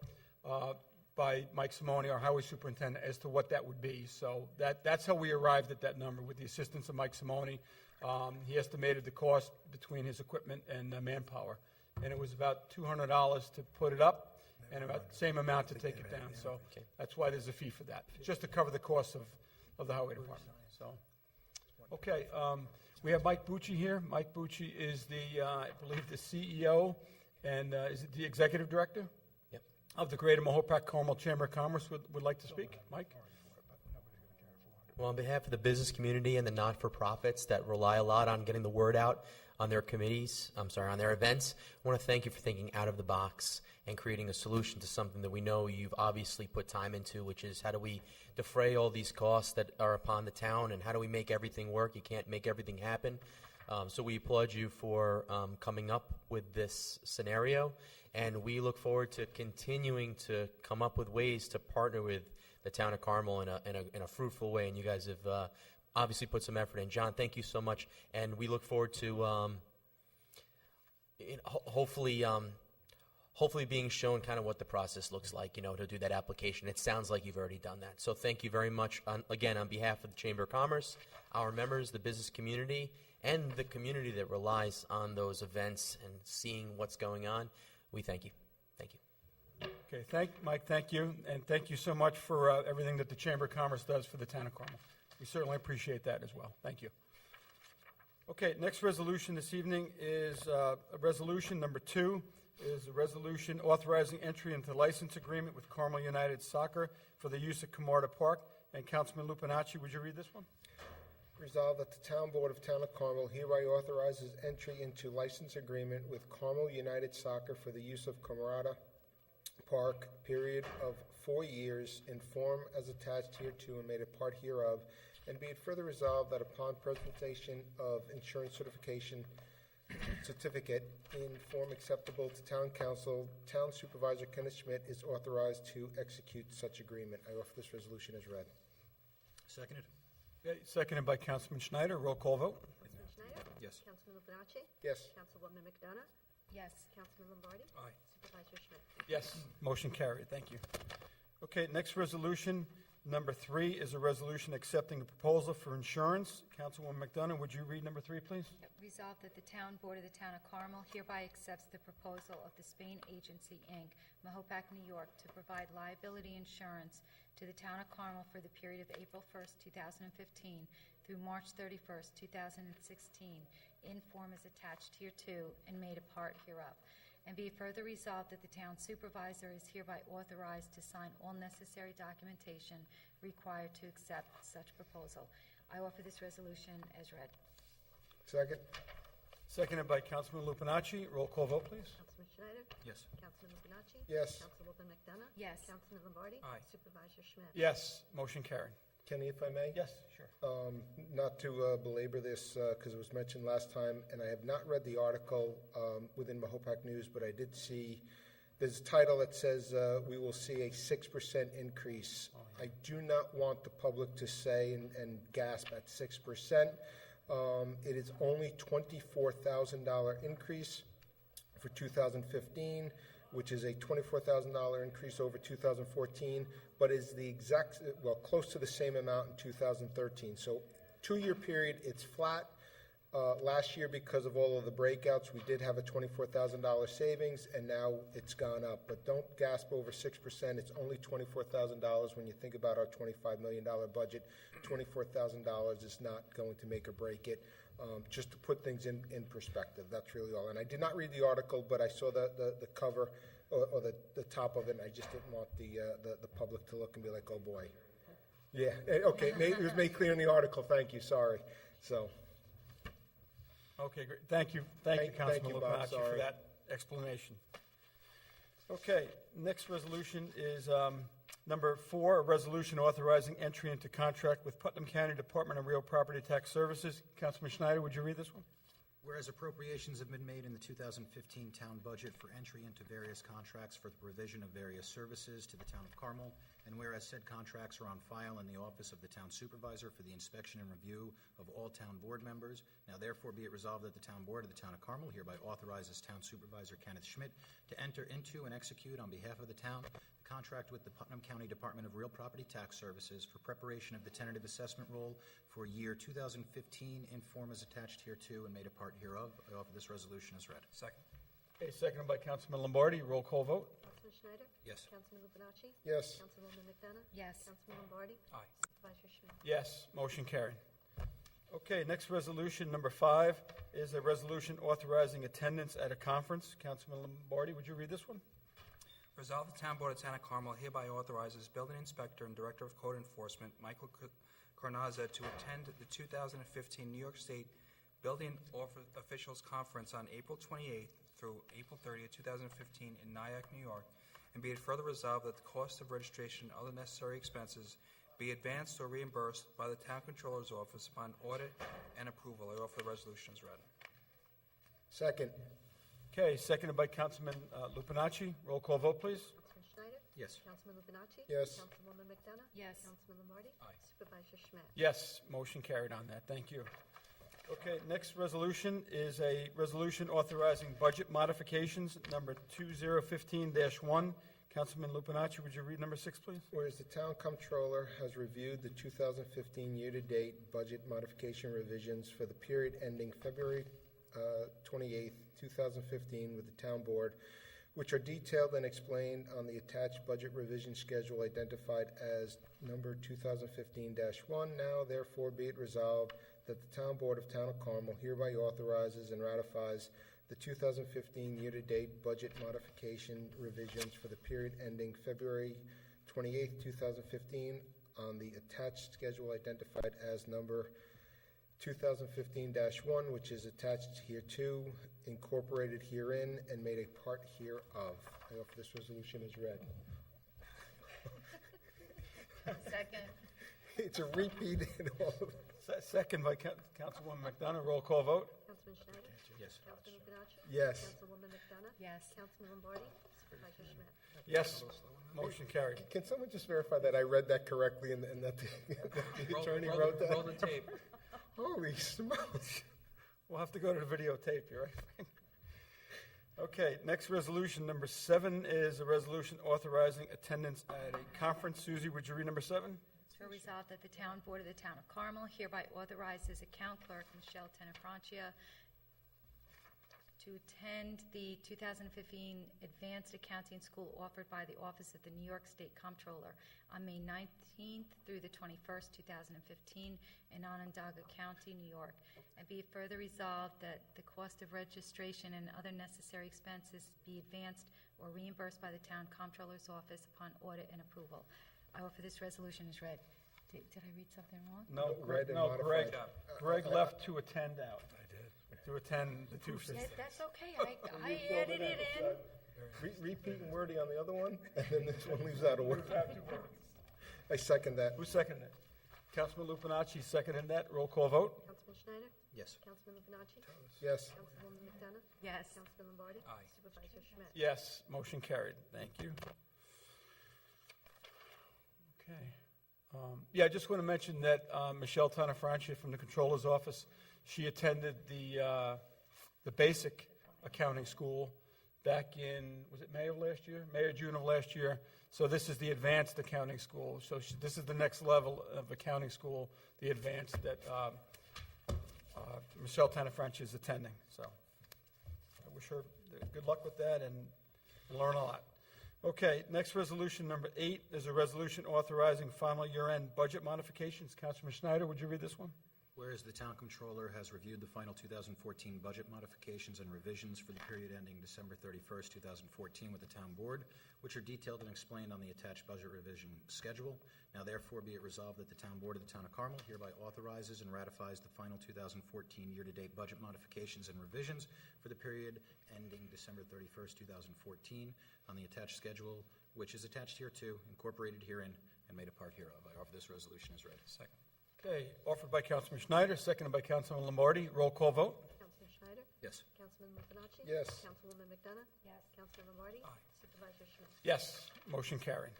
by Mike Simone, our highway superintendent, as to what that would be. So that's how we arrived at that number, with the assistance of Mike Simone. He estimated the cost between his equipment and manpower, and it was about $200 to put it up and about the same amount to take it down. So that's why there's a fee for that, just to cover the cost of the highway department. So, okay, we have Mike Bucci here. Mike Bucci is I believe the CEO and is it the executive director? Of the Greater Mahopac Carmel Chamber of Commerce would like to speak. Mike? Well, on behalf of the business community and the not-for-profits that rely a lot on getting the word out on their on their events, I want to thank you for thinking out of the box and creating a solution to something that we know you've obviously put time into, which is how do we defray all these costs that are upon the town, and how do we make everything work? You can't make everything happen. So we applaud you for coming up with this scenario, and we look forward to continuing to come up with ways to partner with the town of Carmel in a fruitful way. And you guys have obviously put some effort in. John, thank you so much, and we look forward to hopefully being shown kind of what the process looks like, to do that application. It sounds like you've already done that. So thank you very much, again, on behalf of the Chamber of Commerce, our members, the business community, and the community that relies on those events and seeing what's going on. We thank you. Thank you. Okay, Mike, thank you. And thank you so much for everything that the Chamber of Commerce does for the town of Carmel. We certainly appreciate that as well. Thank you. Okay, next resolution this evening is a resolution number 2, is a resolution authorizing entry into the license agreement with Carmel United Soccer for the use of Camarda Park. And Councilman Lupinacci, would you read this one? Resolved that the Town Board of Town of Carmel hereby authorizes entry into license agreement with Carmel United Soccer for the use of Camarada Park, period of 4 years, in form as attached hereto and made a part hereof, and be it further resolved that upon presentation of insurance certificate in form acceptable to Town Council, Town Supervisor Kenneth Schmidt is authorized to execute such agreement. I offer this resolution as read. Seconded? Okay, seconded by Councilman Schneider. Roll call vote. Councilman Schneider? Yes. Councilman Lupinacci? Yes. Councilwoman McDonough? Yes. Councilman Lombardi? Aye. Supervisor Schmidt? Yes, motion carried. Thank you. Okay, next resolution, number 3, is a resolution accepting a proposal for insurance. Councilwoman McDonough, would you read number 3, please? Resolved that the Town Board of the Town of Carmel hereby accepts the proposal of the Spain Agency, Inc., Mahopac, New York, to provide liability insurance to the Town of Carmel for the period of April 1st, 2015 through March 31st, 2016, in form as attached hereto and made a part hereof. And be further resolved that the town supervisor is hereby authorized to sign all necessary documentation required to accept such proposal. I offer this resolution as read. Second? Seconded by Councilman Lupinacci. Roll call vote, please. Councilman Schneider? Yes. Councilman Lupinacci? Yes. Councilwoman McDonough? Yes. Councilman Lombardi? Aye. Supervisor Schmidt? Yes, motion carried. Kenny, if I may? Yes, sure. Not to belabor this, because it was mentioned last time, and I have not read the article within Mahopac News, but I did see, there's a title that says, we will see a 6% increase. I do not want the public to say and gasp at 6%. It is only $24,000 increase for 2015, which is a $24,000 increase over 2014, but is the exact, well, close to the same amount in 2013. So 2-year period, it's flat. Last year, because of all of the breakouts, we did have a $24,000 savings, and now it's gone up. But don't gasp over 6%. It's only $24,000 when you think about our $25 million budget. $24,000 is not going to make or break it. Just to put things in perspective, that's really all. And I did not read the article, but I saw the cover or the top of it, and I just didn't want the public to look and be like, oh boy. Yeah, okay, it was made clear in the article. Thank you, sorry. So. Okay, great. Thank you, Councilman Bob. Lupinacci, for Sorry. that explanation. Okay, next resolution is number 4, a resolution authorizing entry into contract with Putnam County Department of Real Property Tax Services. Councilman Schneider, would you read this one? Whereas appropriations have been made in the 2015 town budget for entry into various contracts for the provision of various services to the town of Carmel, and whereas said contracts are on file in the office of the town supervisor for the inspection and review of all town board members, now therefore be it resolved that the town board of the town of Carmel hereby authorizes town supervisor Kenneth Schmidt to enter into and execute on behalf of the town the contract with the Putnam County Department of Real Property Tax Services for preparation of the tentative assessment roll for year 2015 in form as attached hereto and made a part hereof. I offer this resolution as read. Second. Okay, seconded by Councilman Lombardi. Roll call vote. Councilman Schneider? Yes. Councilman Lupinacci? Yes. Councilwoman McDonough? Yes. Councilman Lombardi? Aye. Supervisor Schmidt? Yes, motion carried. Okay, next resolution, number 5, is a resolution authorizing attendance at a conference. Councilman Lombardi, would you read this one? Resolve the Town Board of Town of Carmel hereby authorizes Building Inspector and Director of Code Enforcement Michael Carnaza to attend the 2015 New York State Building Officials Conference on April 28th through April 30th, 2015 in Nyack, New York, and be it further resolved that the cost of registration and other necessary expenses be advanced or reimbursed by the Town Controller's Office upon audit and approval. I offer the resolution as read. Second. Okay, seconded by Councilman Lupinacci. Roll call vote, please. Councilman Schneider? Yes. Councilman Lupinacci? Yes. Councilwoman McDonough? Yes. Councilman Lombardi? Aye. Supervisor Schmidt? Yes, motion carried on that. Thank you. Okay, next resolution is a resolution authorizing budget modifications, number 2015-1. Councilman Lupinacci, would you read number 6, please? Whereas the town comptroller has reviewed the 2015 year-to-date budget modification revisions for the period ending February 28th, 2015 with the town board, which are detailed and explained on the attached budget revision schedule identified as number 2015-1. Now, therefore, be it resolved that the town board of Town of Carmel hereby authorizes and ratifies the 2015 year-to-date budget modification revisions for the period ending February 28th, 2015 on the attached schedule identified as number 2015-1, which is attached hereto, incorporated herein, and made a part hereof. I offer this resolution as read. Second. It's a repeat in all of Second by Councilwoman McDonough. Roll call vote. Councilman Schneider? Yes. Councilman Lupinacci? Yes. Councilwoman McDonough? Yes. Councilman Lombardi? Supervisor Schmidt? Yes, motion carried. Can someone just verify that I read that correctly and that the attorney wrote that? Roll the tape. Holy smokes. We'll have to go to the videotape, you right? Okay, next resolution, number 7, is a resolution authorizing attendance at a conference. Susie, would you read number 7? So resolved that the town board of the town of Carmel hereby authorizes account clerk Michelle Tenafrancia to attend the 2015 Advanced Accounting School offered by the Office of the New York State Comptroller on May 19th through the 21st, 2015 in Onondaga County, New York. And be it further resolved that the cost of registration and other necessary expenses be advanced or reimbursed by the town comptroller's office upon audit and approval. I offer this resolution as read. Did I read something wrong? No, Read and Greg modified. left to attend out. I did. to attend the 250. That's okay, I edited it in. Repeat and wordy on the other one, and then this one leaves out of order. I second that. Who seconded it? Councilman Lupinacci seconded that. Roll call vote. Councilman Schneider? Yes. Councilman Lupinacci? Yes. Councilwoman McDonough? Yes. Councilman Lombardi? Aye. Supervisor Schmidt? Yes, motion carried. Thank you. Okay. Yeah, I just want to mention that Michelle Tanafrancia from the Controller's Office, she attended the basic accounting school back in, was it May of last year? May or June of last year. So this is the advanced accounting school. So this is the next level of accounting school, the advanced that Michelle Tanafrancia is attending. So I wish her good luck with that and learn a lot. Okay, next resolution, number 8, is a resolution authorizing final year-end budget modifications. Councilman Schneider, would you read this one? Whereas the Town Controller has reviewed the final 2014 budget modifications and revisions for the period ending December 31st, 2014 with the Town Board, which are detailed and explained on the attached budget revision schedule. Now therefore be it resolved that the Town Board of the Town of Carmel hereby authorizes and ratifies the final 2014 year-to-date budget modifications and revisions for the period ending December 31st, 2014 on the attached schedule, which is attached hereto, incorporated herein, and made a part hereof. I offer this resolution as read. Second. Okay, offered by Councilman Schneider, seconded by Councilman Lombardi. Roll call vote. Councilman Schneider? Yes. Councilman Lupinacci? Yes. Councilwoman McDonough? Yes. Councilman Lombardi? Aye. Supervisor Schmidt? Yes, motion carried.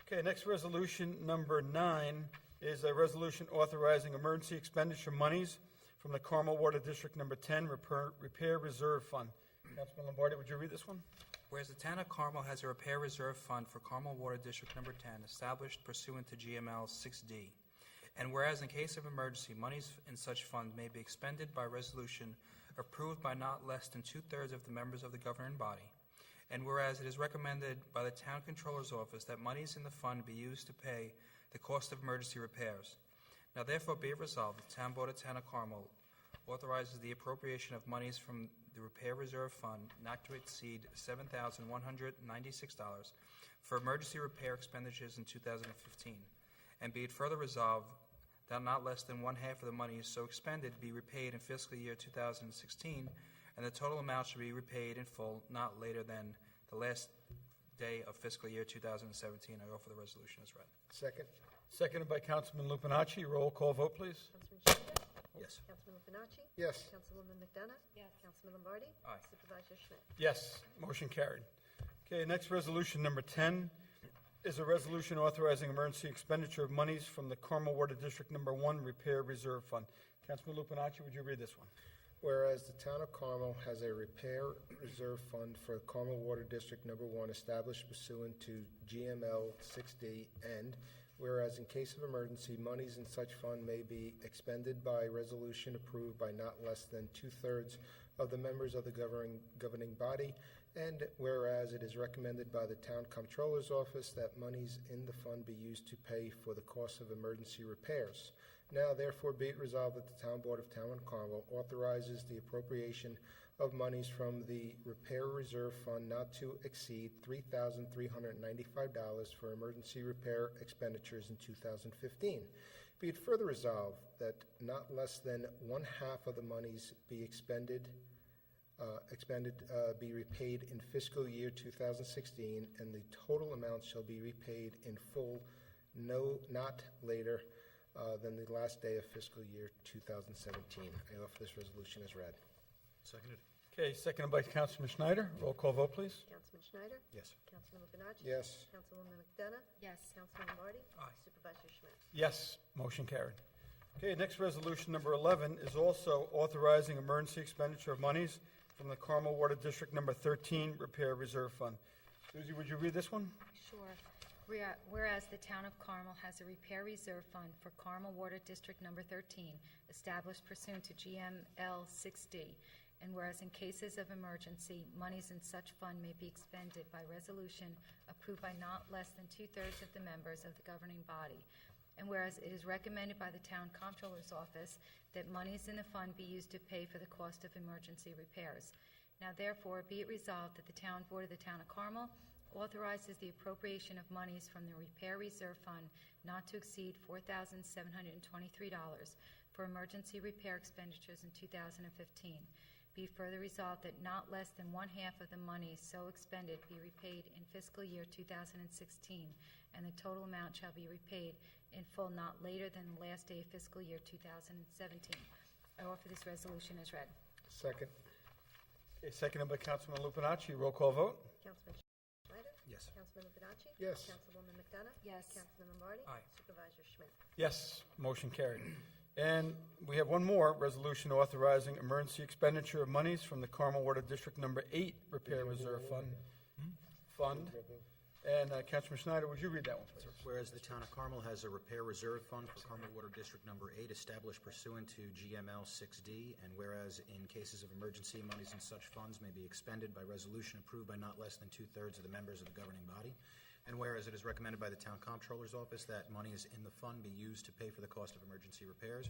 Okay, next resolution, number 9, is a resolution authorizing emergency expenditure monies from the Carmel Water District Number 10 Repair Reserve Fund. Councilman Lombardi, would you read this one? Whereas the Town of Carmel has a repair reserve fund for Carmel Water District Number 10 established pursuant to GML 6D. And whereas in case of emergency, monies in such fund may be expended by resolution approved by not less than 2/3 of the members of the governing body. And whereas it is recommended by the Town Controller's Office that monies in the fund be used to pay the cost of emergency repairs. Now therefore be it resolved, the Town Board of Town of Carmel authorizes the appropriation of monies from the Repair Reserve Fund not to exceed $7,196 for emergency repair expenditures in 2015. And be it further resolved that not less than one-half of the monies so expended be repaid in fiscal year 2016, and the total amount should be repaid in full not later than the last day of fiscal year 2017. I offer the resolution as read. Second. Seconded by Councilman Lupinacci. Roll call vote, please. Councilman Schneider? Yes. Councilman Lupinacci? Yes. Councilwoman McDonough? Yes. Councilman Lombardi? Aye. Supervisor Schmidt? Yes, motion carried. Okay, next resolution, number 10, is a resolution authorizing emergency expenditure of monies from the Carmel Water District Number 1 Repair Reserve Fund. Councilman Lupinacci, would you read this one? Whereas the Town of Carmel has a repair reserve fund for Carmel Water District Number 1 established pursuant to GML 6D, and whereas in case of emergency, monies in such fund may be expended by resolution approved by not less than 2/3 of the members of the governing body, and whereas it is recommended by the Town Comptroller's Office that monies in the fund be used to pay for the cost of emergency repairs. Now therefore be it resolved that the Town Board of Town of Carmel authorizes the appropriation of monies from the Repair Reserve Fund not to exceed $3,395 for emergency repair expenditures in 2015. Be it further resolved that not less than one-half of the monies be be repaid in fiscal year 2016, and the total amount shall be repaid in full not later than the last day of fiscal year 2017. I offer this resolution as read. Seconded. Okay, seconded by Councilman Schneider. Roll call vote, please. Councilman Schneider? Yes. Councilman Lupinacci? Yes. Councilwoman McDonough? Yes. Councilman Lombardi? Aye. Supervisor Schmidt? Yes, motion carried. Okay, next resolution, number 11, is also authorizing emergency expenditure of monies from the Carmel Water District Number 13 Repair Reserve Fund. Susie, would you read this one? Sure. Whereas the Town of Carmel has a repair reserve fund for Carmel Water District Number 13, established pursuant to GML 6D, and whereas in cases of emergency, monies in such fund may be expended by resolution approved by not less than 2/3 of the members of the governing body, and whereas it is recommended by the Town Comptroller's Office that monies in the fund be used to pay for the cost of emergency repairs. Now therefore, be it resolved that the Town Board of the Town of Carmel authorizes the appropriation of monies from the Repair Reserve Fund not to exceed $4,723 for emergency repair expenditures in 2015. Be further resolved that not less than one-half of the money so expended be repaid in fiscal year 2016, and the total amount shall be repaid in full not later than the last day of fiscal year 2017. I offer this resolution as read. Second. Okay, seconded by Councilman Lupinacci. Roll call vote. Councilman Schneider? Yes. Councilman Lupinacci? Yes. Councilwoman McDonough? Yes. Councilman Lombardi? Aye. Supervisor Schmidt? Yes, motion carried. And we have one more resolution authorizing emergency expenditure of monies from the Carmel Water District Number 8 Repair Reserve Fund. And Councilman Schneider, would you read that one, please? Whereas the Town of Carmel has a repair reserve fund for Carmel Water District Number 8 established pursuant to GML 6D, and whereas in cases of emergency, monies in such funds may be expended by resolution approved by not less than two-thirds of the members of the governing body, and whereas it is recommended by the Town Comptroller's Office that monies in the fund be used to pay for the cost of emergency repairs,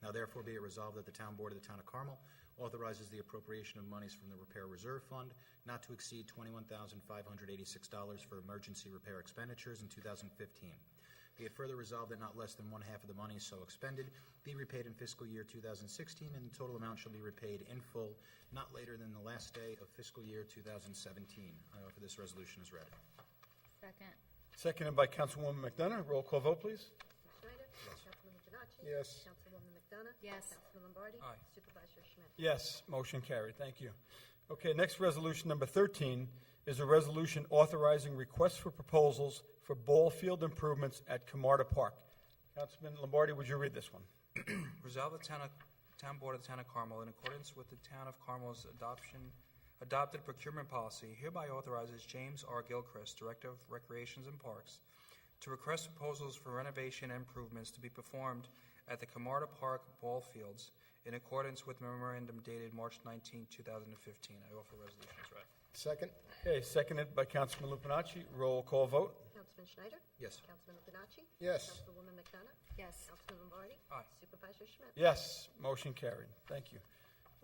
now therefore be it resolved that the Town Board of the Town of Carmel authorizes the appropriation of monies from the Repair Reserve Fund not to exceed $21,586 for emergency repair expenditures in 2015. Be it further resolved that not less than one-half of the money so expended be repaid in fiscal year 2016, and the total amount shall be repaid in full not later than the last day of fiscal year 2017. I offer this resolution as read. Second. Seconded by Councilwoman McDonough. Roll call vote, please. Schneider? Yes. Councilman Lupinacci? Yes. Councilwoman McDonough? Yes. Councilman Lombardi? Aye. Supervisor Schmidt? Yes, motion carried. Thank you. Okay, next resolution, number 13, is a resolution authorizing requests for proposals for ball field improvements at Camarda Park. Councilman Lombardi, would you read this one? Resolve the Town Board of the Town of Carmel, in accordance with the Town of Carmel's adopted procurement policy, hereby authorizes James R. Gilchrist, Director of Recreations and Parks, to request proposals for renovation and improvements to be performed at the Camarda Park ball fields in accordance with memorandum dated March 19, 2015. I offer the resolution as read. Second. Okay, seconded by Councilman Lupinacci. Roll call vote. Councilman Schneider? Yes. Councilman Lupinacci? Yes. Councilwoman McDonough? Yes. Councilman Lombardi? Aye. Supervisor Schmidt? Yes, motion carried. Thank you.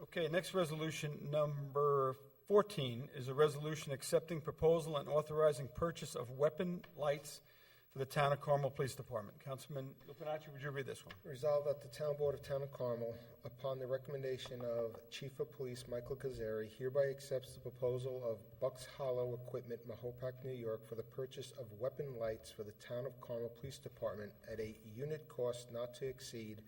Okay, next resolution, number 14, is a resolution accepting proposal and authorizing purchase of weapon lights for the Town of Carmel Police Department. Councilman Lupinacci, would you read this one? Resolved that the Town Board of Town of Carmel, upon the recommendation of Chief of Police Michael Kazari, hereby accepts the proposal of Bucks Hollow Equipment, Mahopac, New York, for the purchase of weapon lights for the Town of Carmel Police Department at a unit cost not to exceed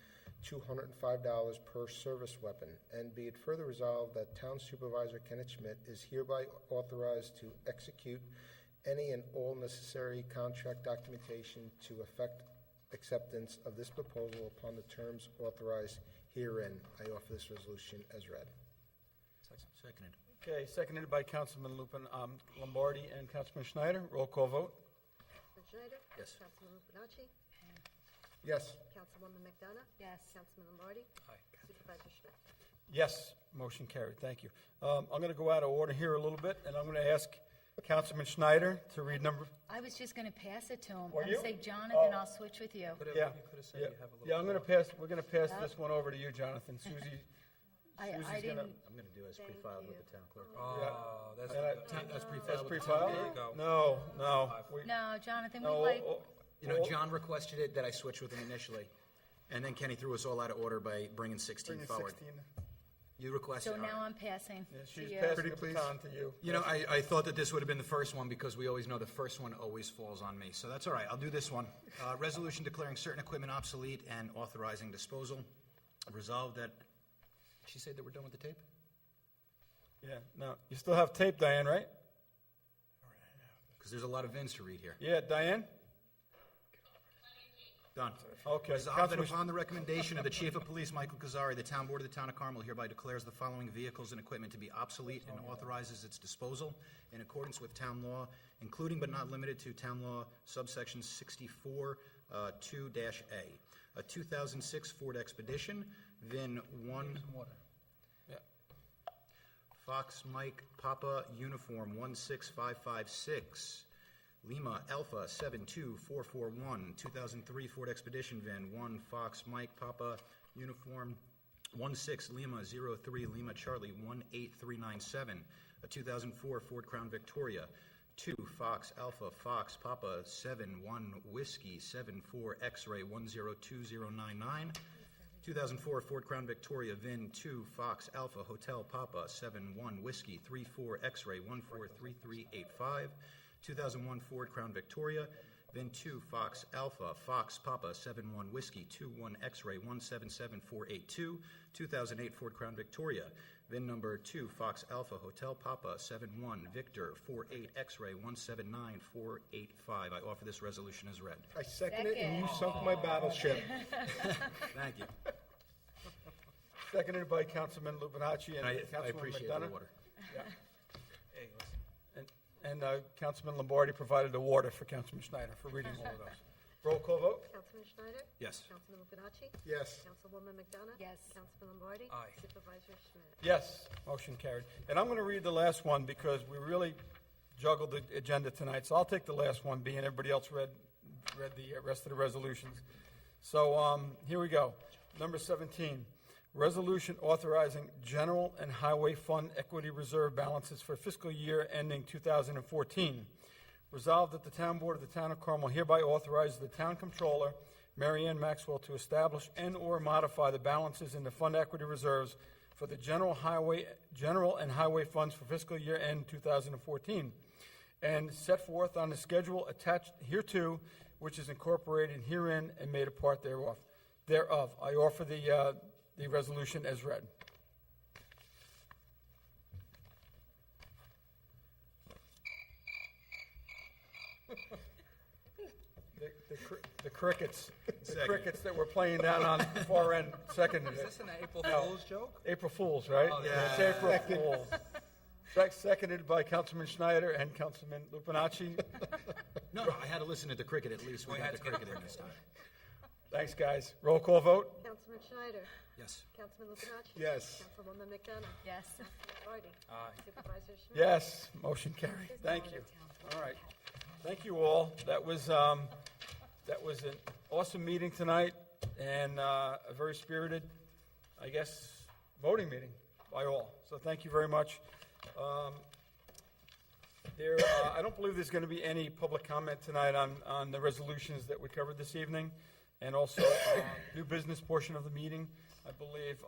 $205 per service weapon, and be it further resolved that Town Supervisor Kenneth Schmidt is hereby authorized to execute any and all necessary contract documentation to effect acceptance of this proposal upon the terms authorized herein. I offer this resolution as read. Seconded. Okay, seconded by Councilman Lombardi and Councilman Schneider. Roll call vote. Councilman Schneider? Yes. Councilman Lupinacci? Yes. Councilwoman McDonough? Yes. Councilman Lombardi? Aye. Supervisor Schmidt? Yes, motion carried. Thank you. I'm going to go out of order here a little bit, and I'm going to ask Councilman Schneider to read number. I was just going to pass it to him Were and you? say, Jonathan, Oh. I'll switch with you. Whatever Yeah, you could have said, yeah, you have a little. yeah. I'm going to pass. We're going to pass this one over to you, Jonathan. Susie. I Susie's didn't. gonna- I'm going to do as pre-filed with the town clerk. Oh, that's And I- That's pre-filed That's with the pre-filed? There you go. No, no. we- No, Jonathan, we no, like, You know, John requested it that I switch with him initially, and then Kenny threw us all out of order by bringing 16 bring it forward. 16. You requested so it. now I'm passing Yeah, to she's you. passing the baton to you. You know, I thought that this would have been the first one because we always know the first one always falls on me. So that's all right. I'll do this one. Resolution declaring certain equipment obsolete and authorizing disposal. Resolved that. She said that we're done with the tape? Yeah, no. You still have tape, Diane, right? Because there's a lot of VINs to read here. Yeah, Diane? Done. Okay. Resolved that Councilman- upon the recommendation of the Chief of Police, Michael Kazari, the Town Board of the Town of Carmel hereby declares the following vehicles and equipment to be obsolete and authorizes its disposal in accordance with town law, including but not limited to town law subsection 64-2-A. A 2006 Ford Expedition, VIN 1. Yeah. Fox Mike Papa Uniform 16556. Lima Alpha 72441, 2003 Ford Expedition VIN 1 Fox Mike Papa Uniform 16 Lima 03 Lima Charlie 18397, a 2004 Ford Crown Victoria 2 Fox Alpha Fox Papa 71 Whiskey 74 X-Ray 102099, 2004 Ford Crown Victoria, VIN 2 Fox Alpha Hotel Papa 71 Whiskey 34 X-Ray 143385. 2001 Ford Crown Victoria, VIN 2 Fox Alpha Fox Papa 71 Whiskey 21 X-Ray 177482. 2008 Ford Crown Victoria, VIN number 2 Fox Alpha Hotel Papa 71 Victor 48 X-Ray 179485. I offer this resolution as read. I second it, and you sunk my battleship. Thank you. Seconded by Councilman Lubinacci and I Councilman appreciate McDonough. the water. Yeah. Hey, listen. And Councilman Lombardi provided the water for Councilman Schneider for reading all of those. Roll call vote? Councilman Schneider? Yes. Councilman Lupinacci? Yes. Councilwoman McDonough? Yes. Councilman Lombardi? Aye. Supervisor Schmidt? Yes, motion carried. And I'm going to read the last one because we really juggled the agenda tonight. So I'll take the last one, being everybody else read the rest of the resolutions. So here we go. Number 17, resolution authorizing general and highway fund equity reserve balances for fiscal year ending 2014. Resolved that the Town Board of the Town of Carmel hereby authorizes the Town Comptroller, Mary Ann Maxwell, to establish and/or modify the balances in the fund equity reserves for the general and highway funds for fiscal year end 2014, and set forth on the schedule attached hereto, which is incorporated herein and made a part thereof. I offer the resolution as read. The crickets, that were playing down on the far end seconded Is it. this an April Fool's joke? April Fools, right? Oh, Yeah, it's April Fools. Seconded by Councilman Schneider and Councilman Lupinacci. No, I had to listen to the cricket at least. We We got had the to get cricket the in this time. Thanks, guys. Roll call vote? Councilman Schneider? Yes. Councilman Lupinacci? Yes. Councilwoman McDonough? Yes. Lombardi? Aye. Supervisor Schmidt? Yes, motion carried. Thank you. All right. Thank you all. That was an awesome meeting tonight and a very spirited, I guess, voting meeting by all. So thank you very much. I don't believe there's going to be any public comment tonight on the resolutions that we covered this evening, and also new business portion of the meeting. I believe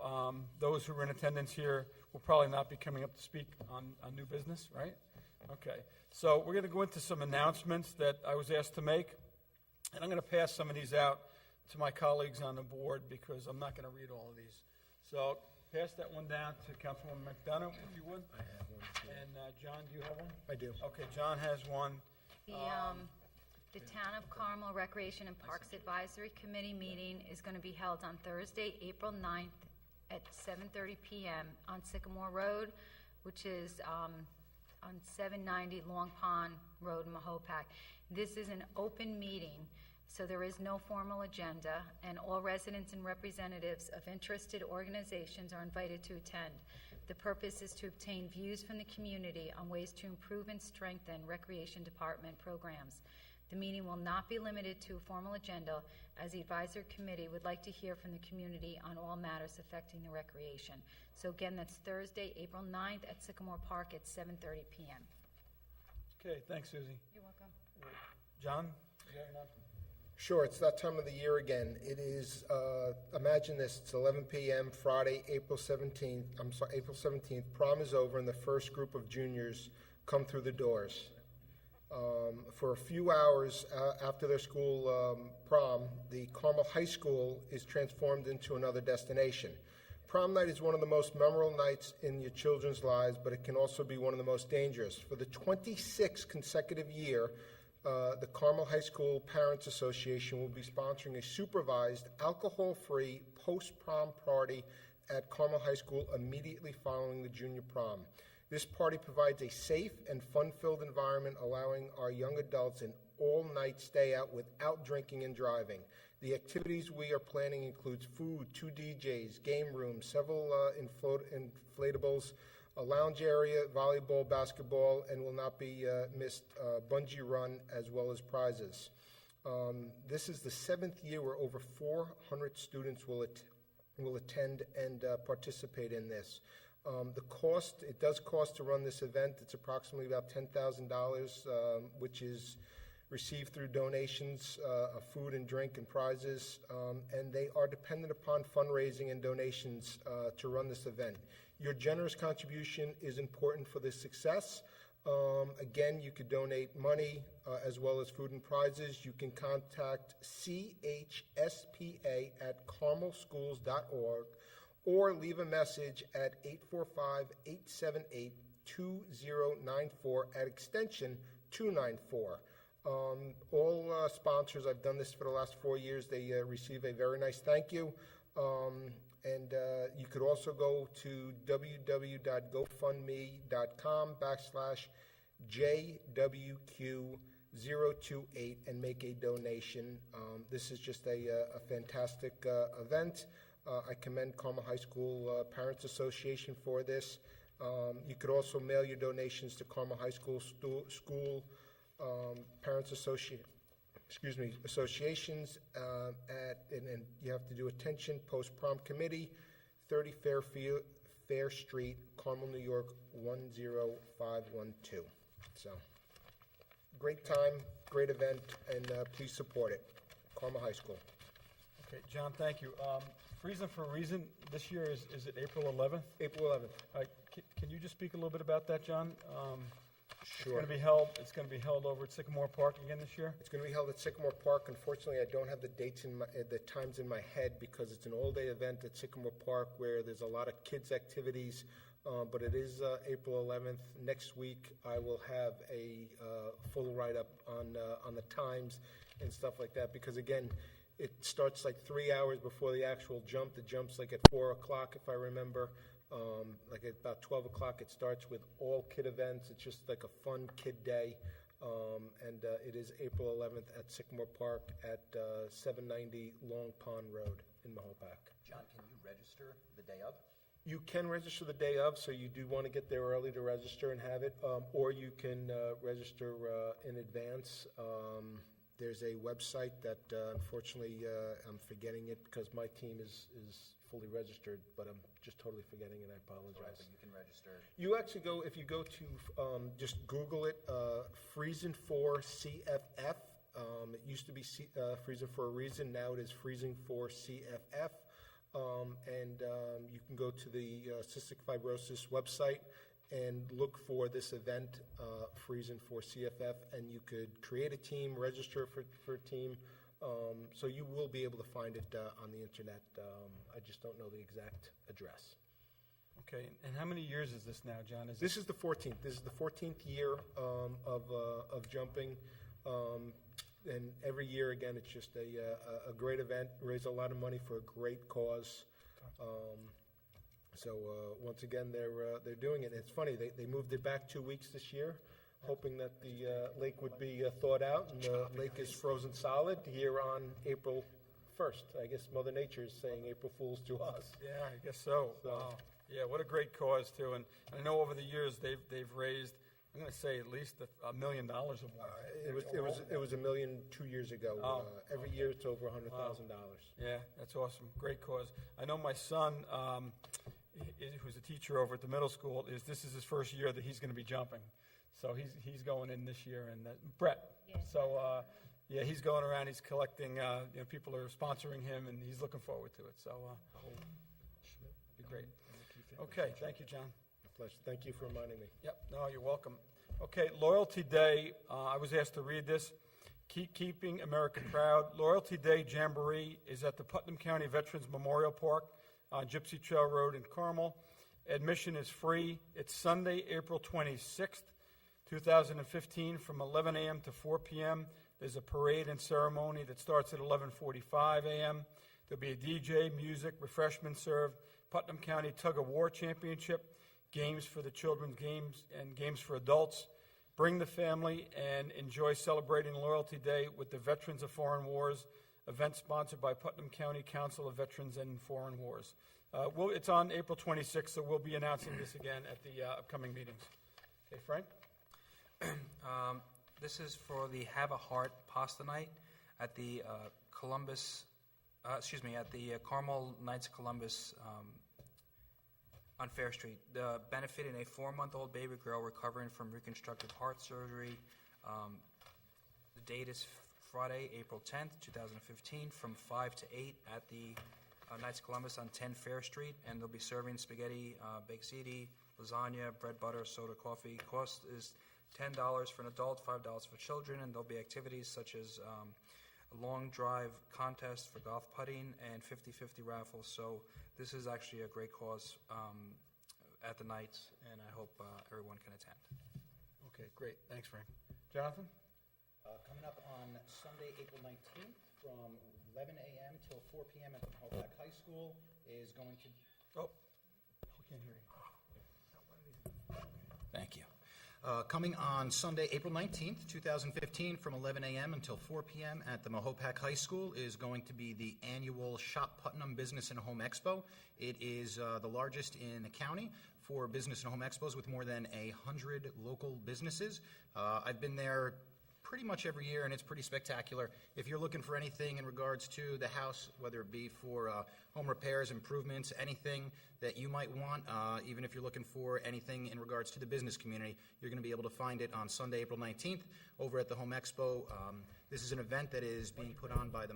those who are in attendance here will probably not be coming up to speak on new business, right? Okay. So we're going to go into some announcements that I was asked to make, and I'm going to pass some of these out to my colleagues on the board because I'm not going to read all of these. So pass that one down to Councilwoman McDonough, if you would. I have one, too. And John, do you have one? I do. Okay, John has one. The Town of Carmel Recreation and Parks Advisory Committee meeting is going to be held on Thursday, April 9th at 7:30 p.m. on Sycamore Road, which is on 790 Long Pond Road in Mahopac. This is an open meeting, so there is no formal agenda, and all residents and representatives of interested organizations are invited to attend. The purpose is to obtain views from the community on ways to improve and strengthen Recreation Department programs. The meeting will not be limited to a formal agenda, as the advisory committee would like to hear from the community on all matters affecting the recreation. So again, that's Thursday, April 9th at Sycamore Park at 7:30 p.m. Okay, thanks, Susie. You're welcome. John? You have enough? Sure, it's that time of the year again. It is, imagine this, it's 11 p.m. Friday, April 17th. April 17th. Prom is over, and the first group of juniors come through the doors. For a few hours after their school prom, the Carmel High School is transformed into another destination. Prom night is one of the most memorable nights in your children's lives, but it can also be one of the most dangerous. For the 26th consecutive year, the Carmel High School Parents Association will be sponsoring a supervised, alcohol-free post-prom party at Carmel High School immediately following the junior prom. This party provides a safe and fun-filled environment, allowing our young adults an all-night stay out without drinking and driving. The activities we are planning includes food, 2 DJs, game rooms, several inflatables, a lounge area, volleyball, basketball, and will not be missed bungee run, as well as prizes. This is the 7th year where over 400 students will attend and participate in this. The cost, it does cost to run this event. It's approximately about $10,000, which is received through donations of food and drink and prizes, and they are dependent upon fundraising and donations to run this event. Your generous contribution is important for this success. Again, you could donate money as well as food and prizes. You can contact chspa@carmelschools.org or leave a message at 845-878-2094 at extension 294. All sponsors, I've done this for the last 4 years, they receive a very nice thank you. And you could also go to www.gofundme.com/JWQ028 and make a donation. This is just a fantastic event. I commend Carmel High School Parents Association for this. You could also mail your donations to Carmel High School Parents associations, and you have to do attention post-prom committee, 30 Fair Street, Carmel, New York, 10512. So, great time, great event, and please support it. Carmel High School. Okay, John, thank you. Reason for a Reason this year is it April 11th? April 11th. Can you just speak a little bit about that, John? Sure. It's going to be held over at Sycamore Park again this year? It's going to be held at Sycamore Park. Unfortunately, I don't have the dates the times in my head because it's an all-day event at Sycamore Park where there's a lot of kids' activities. But it is April 11th. Next week, I will have a full write-up on the times and stuff like that because, again, it starts like 3 hours before the actual jump. The jump's like at 4 o'clock, if I remember. Like at about 12 o'clock, it starts with all kid events. It's just like a fun kid day. And it is April 11th at Sycamore Park at 790 Long Pond Road in Mahopac. John, can you register the day of? You can register the day of, so you do want to get there early to register and have it, or you can register in advance. There's a website that, unfortunately, I'm forgetting it because my team is fully registered, but I'm just totally forgetting it. I apologize. Right, but you can register. You actually go, if you go to, just Google it, Freezing for CFF. It used to be Freezing for a Reason. Now it is Freezing for CFF. And you can go to the Cystic Fibrosis website and look for this event, Freezing for CFF, and you could create a team, register for a team. So you will be able to find it on the internet. I just don't know the exact address. Okay, and how many years is this now, John? This is the 14th. This is the 14th year of jumping. And every year, again, it's just a great event. Raise a lot of money for a great cause. So once again, they're doing it. And it's funny, they moved it back 2 weeks this year, hoping that the lake would be thawed out, and the lake is frozen solid here on April 1st. I guess Mother Nature is saying April Fools to us. Yeah, I guess so. Wow. Yeah, what a great cause, too. And I know over the years they've raised, I'm going to say at least $1 million or more. It was $1 million 2 years ago. Every year it's over $100,000. Yeah, that's awesome. Great cause. I know my son, who's a teacher over at the middle school, this is his first year that he's going to be jumping. So he's going in this year, and Brett. Yes. So yeah, he's going around. He's collecting. People are sponsoring him, and he's looking forward to it. So be great. Okay, thank you, John. My pleasure. Thank you for reminding me. Yep. No, you're welcome. Okay, Loyalty Day. I was asked to read this. Keeping America Proud. Loyalty Day Jamboree is at the Putnam County Veterans Memorial Park on Gypsy Trail Road in Carmel. Admission is free. It's Sunday, April 26th, 2015, from 11 a.m. to 4 p.m. There's a parade and ceremony that starts at 11:45 a.m. There'll be a DJ, music, refreshments served, Putnam County Tug of War Championship, games for the children's games, and games for adults. Bring the family and enjoy celebrating Loyalty Day with the Veterans of Foreign Wars, event sponsored by Putnam County Council of Veterans and Foreign Wars. It's on April 26th, so we'll be announcing this again at the upcoming meetings. Okay, Frank? This is for the Have a Heart Pasta Night at the at the Carmel Knights of Columbus on Fair Street. Benefiting a 4-month-old baby girl recovering from reconstructive heart surgery. The date is Friday, April 10th, 2015, from 5 to 8 at the Knights of Columbus on 10 Fair Street, and they'll be serving spaghetti, baked ziti, lasagna, bread, butter, soda, coffee. Cost is $10 for an adult, $5 for children, and there'll be activities such as a long drive contest for golf putting and 50-50 raffles. So this is actually a great cause at the Knights, and I hope everyone can attend. Okay, great. Thanks, Frank. Jonathan? Coming up on Sunday, April 19th, from 11 a.m. till 4 p.m. at the Mahopac High School is going to... Oh, we can't hear you. Thank you. Coming on Sunday, April 19th, 2015, from 11 a.m. until 4 p.m. at the Mahopac High School is going to be the annual Shop Putnam Business and Home Expo. It is the largest in the county for business and home expos with more than 100 local businesses. I've been there pretty much every year, and it's pretty spectacular. If you're looking for anything in regards to the house, whether it be for home repairs, improvements, anything that you might want, even if you're looking for anything in regards to the business community, you're going to be able to find it on Sunday, April 19th, over at the Home Expo. This is an event that is being put on by the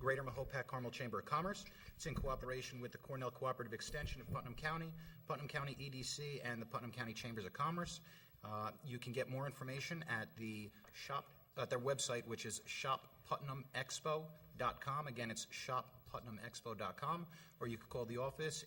Greater Mahopac Carmel Chamber of Commerce. It's in cooperation with the Cornell Cooperative Extension of Putnam County EDC, and the Putnam County Chambers of Commerce. You can get more information at their website, which is shopputnamexpo.com. Again, it's shopputnamexpo.com, or you can call the office,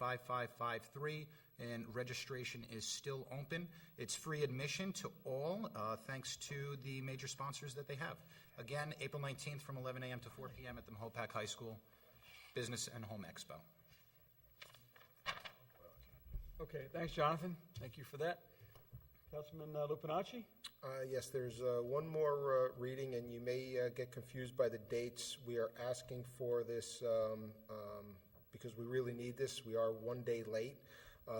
845-628-5553, and registration is still open. It's free admission to all, thanks to the major sponsors that they have. Again, April 19th from 11 a.m. to 4 p.m. at the Mahopac High School Business and Home Expo. Okay, thanks, Jonathan. Thank you for that. Councilman Lupinacci? Yes, there's one more reading, and you may get confused by the dates. We are asking for this because we really need this. We are 1 day late.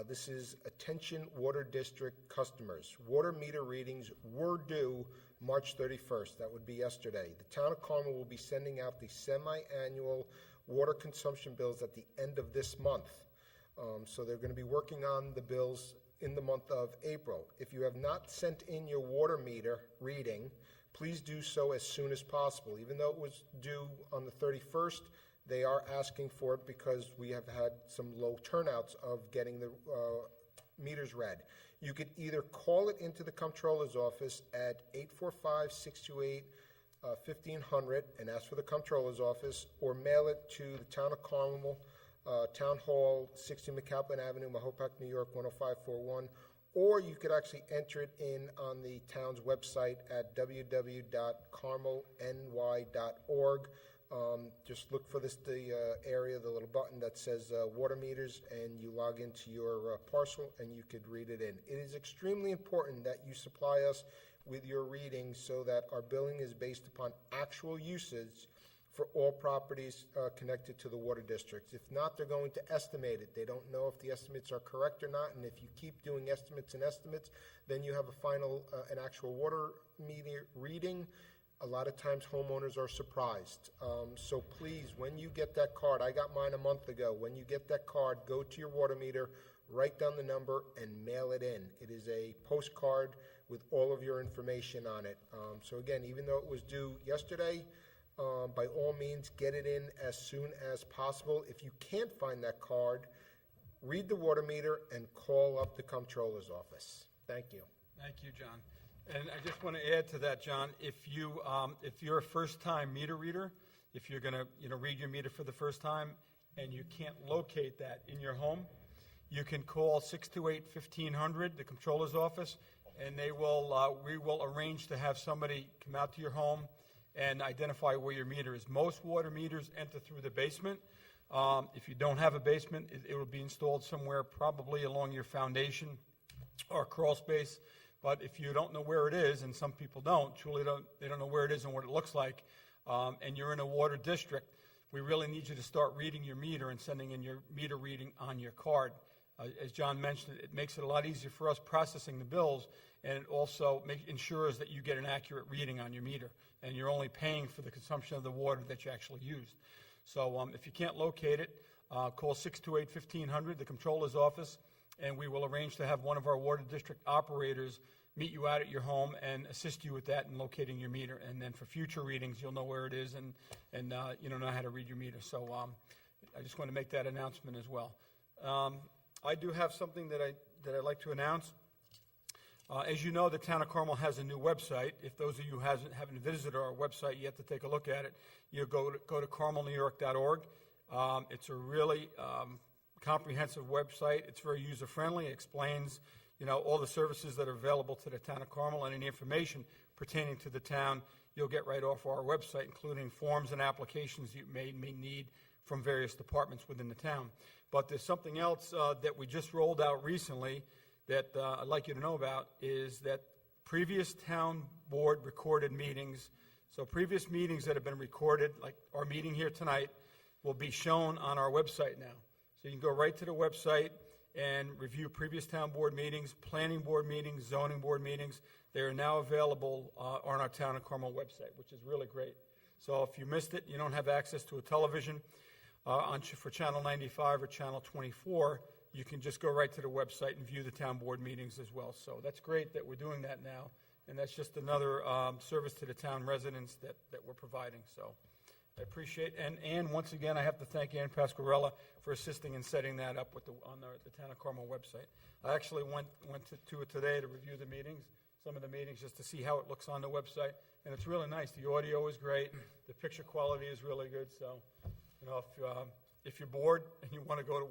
This is attention Water District customers. Water meter readings were due March 31st. That would be yesterday. The town of Carmel will be sending out the semi-annual water consumption bills at the end of this month. So they're going to be working on the bills in the month of April. If you have not sent in your water meter reading, please do so as soon as possible. Even though it was due on the 31st, they are asking for it because we have had some low turnouts of getting the meters read. You could either call it into the comptroller's office at 845-628-1500 and ask for the comptroller's office, or mail it to the Town of Carmel, Town Hall, 60 McAlpin Avenue, Mahopac, New York, 10541, or you could actually enter it in on the town's website at www.carmelny.org. Just look for the area, the little button that says water meters, and you log into your parcel and you could read it in. It is extremely important that you supply us with your readings so that our billing is based upon actual usage for all properties connected to the water districts. If not, they're going to estimate it. They don't know if the estimates are correct or not, and if you keep doing estimates and estimates, then you have a final, an actual water meter reading. A lot of times homeowners are surprised. So please, when you get that card, I got mine a month ago, when you get that card, go to your water meter, write down the number, and mail it in. It is a postcard with all of your information on it. So again, even though it was due yesterday, by all means, get it in as soon as possible. If you can't find that card, read the water meter and call up the comptroller's office. Thank you. Thank you, John. And I just want to add to that, John, if you're a first-time meter reader, if you're going to read your meter for the first time and you can't locate that in your home, you can call 628-1500, the comptroller's office, and we will arrange to have somebody come out to your home and identify where your meter is. Most water meters enter through the basement. If you don't have a basement, it will be installed somewhere probably along your foundation or crawl space. But if you don't know where it is, and some people they don't know where it is and what it looks like, and you're in a water district, we really need you to start reading your meter and sending in your meter reading on your card. As John mentioned, it makes it a lot easier for us processing the bills, and it also ensures that you get an accurate reading on your meter, and you're only paying for the consumption of the water that you actually used. So if you can't locate it, call 628-1500, the comptroller's office, and we will arrange to have one of our water district operators meet you out at your home and assist you with that and locating your meter. And then for future readings, you'll know where it is and you know how to read your meter. So I just want to make that announcement as well. I do have something that I'd like to announce. As you know, the Town of Carmel has a new website. If those of you haven't visited our website yet to take a look at it, you go to carmelnewyork.org. It's a really comprehensive website. It's very user-friendly. It explains, all the services that are available to the Town of Carmel and any information pertaining to the town. You'll get right off our website, including forms and applications you may need from various departments within the town. But there's something else that we just rolled out recently that I'd like you to know about, is that previous town board recorded meetings, so previous meetings that have been recorded, like our meeting here tonight, will be shown on our website now. So you can go right to the website and review previous town board meetings, planning board meetings, zoning board meetings. They are now available on our Town of Carmel website, which is really great. So if you missed it, you don't have access to a television for Channel 95 or Channel 24, you can just go right to the website and view the town board meetings as well. So that's great that we're doing that now, and that's just another service to the town residents that we're providing. So I appreciate it. And once again, I have to thank Ann Pasquarella for assisting in setting that up on the Town of Carmel website. I actually went to it today to review the meetings, some of the meetings, just to see how it looks on the website, and it's really nice. The audio is great. The picture quality is really good. So, if you're bored and you want to go to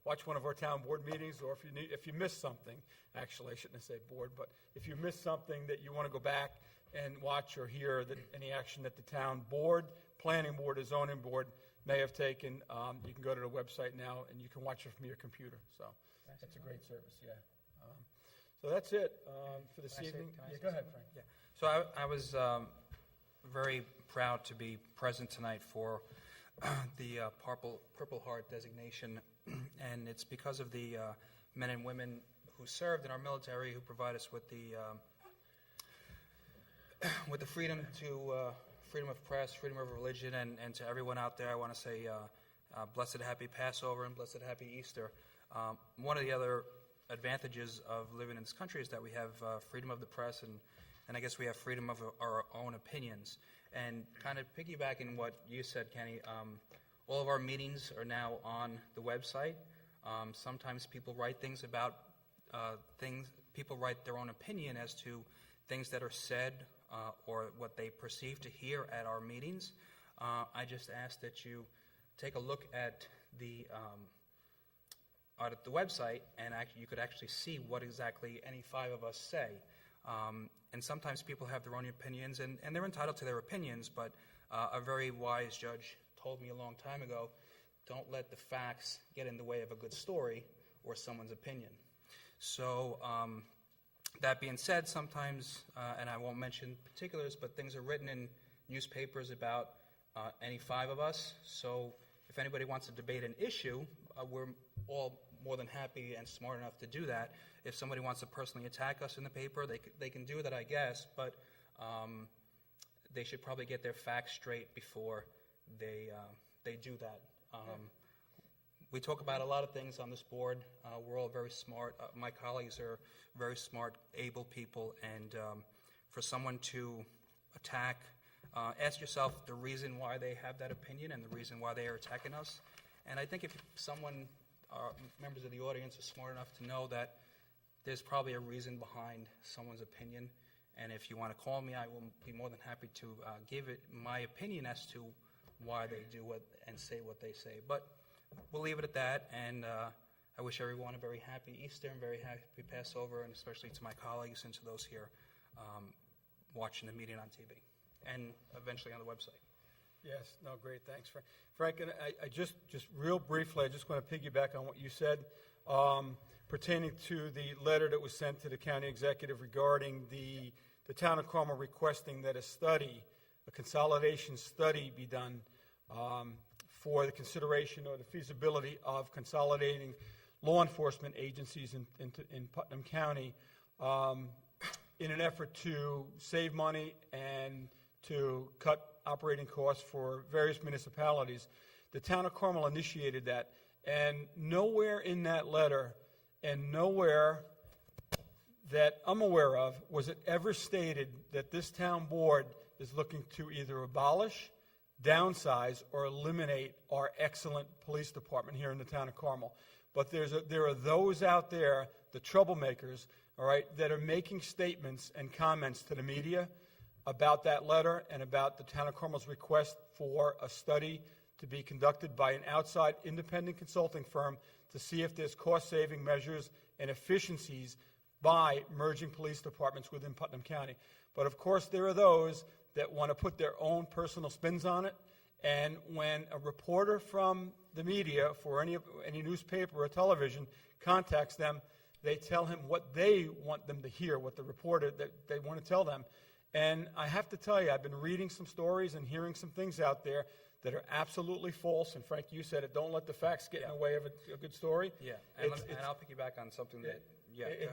watch one of our town board meetings, or if you missed something, actually I shouldn't say bored, but if you missed something that you want to go back and watch or hear any action that the town board, planning board, or zoning board may have taken, you can go to the website now and you can watch it from your computer. So that's a great service, yeah. So that's it for this evening. Go ahead, Frank. Yeah. So I was very proud to be present tonight for the Purple Heart designation, and it's because of the men and women who served in our military, who provide us with the freedom of press, freedom of religion, and to everyone out there, I want to say blessed happy Passover and blessed happy Easter. One of the other advantages of living in this country is that we have freedom of the press, and I guess we have freedom of our own opinions. And kind of piggybacking what you said, Kenny, all of our meetings are now on the website. Sometimes people write things about people write their own opinion as to things that are said or what they perceive to hear at our meetings. I just ask that you take a look at the website, and you could actually see what exactly any five of us say. And sometimes people have their own opinions, and they're entitled to their opinions, but a very wise judge told me a long time ago, don't let the facts get in the way of a good story or someone's opinion. So that being said, sometimes, and I won't mention particulars, but things are written in newspapers about any five of us. So if anybody wants to debate an issue, we're all more than happy and smart enough to do that. If somebody wants to personally attack us in the paper, they can do that, I guess, but they should probably get their facts straight before they do that. We talk about a lot of things on this board. We're all very smart. My colleagues are very smart, able people, and for someone to attack, ask yourself the reason why they have that opinion and the reason why they are attacking us. And I think if someone, members of the audience, are smart enough to know that there's probably a reason behind someone's opinion, and if you want to call me, I will be more than happy to give it my opinion as to why they do what and say what they say. But we'll leave it at that, and I wish everyone a very happy Easter and very happy Passover, and especially to my colleagues and to those here watching the meeting on TV and eventually on the website. Yes, no, great, thanks, Frank. Frank, and I just real briefly, I just want to piggyback on what you said pertaining to the letter that was sent to the county executive regarding the Town of Carmel requesting that a consolidation study be done for the consideration or the feasibility of consolidating law enforcement agencies in Putnam County in an effort to save money and to cut operating costs for various municipalities. The Town of Carmel initiated that, and nowhere in that letter and nowhere that I'm aware of was it ever stated that this town board is looking to either abolish, downsize, or eliminate our excellent police department here in the town of Carmel. But there are those out there, the troublemakers, all right, that are making statements and comments to the media about that letter and about the town of Carmel's request for a study to be conducted by an outside independent consulting firm to see if there's cost-saving measures and efficiencies by merging police departments within Putnam County. But of course, there are those that want to put their own personal spins on it. And when a reporter from the media for any newspaper or television contacts them, they tell him what they want them to hear, what the reporter that they want to tell them. And I have to tell you, I've been reading some stories and hearing some things out there that are absolutely false. And Frank, you said it, don't let the facts get in the way of a good story. Yeah, and I'll piggyback on something that,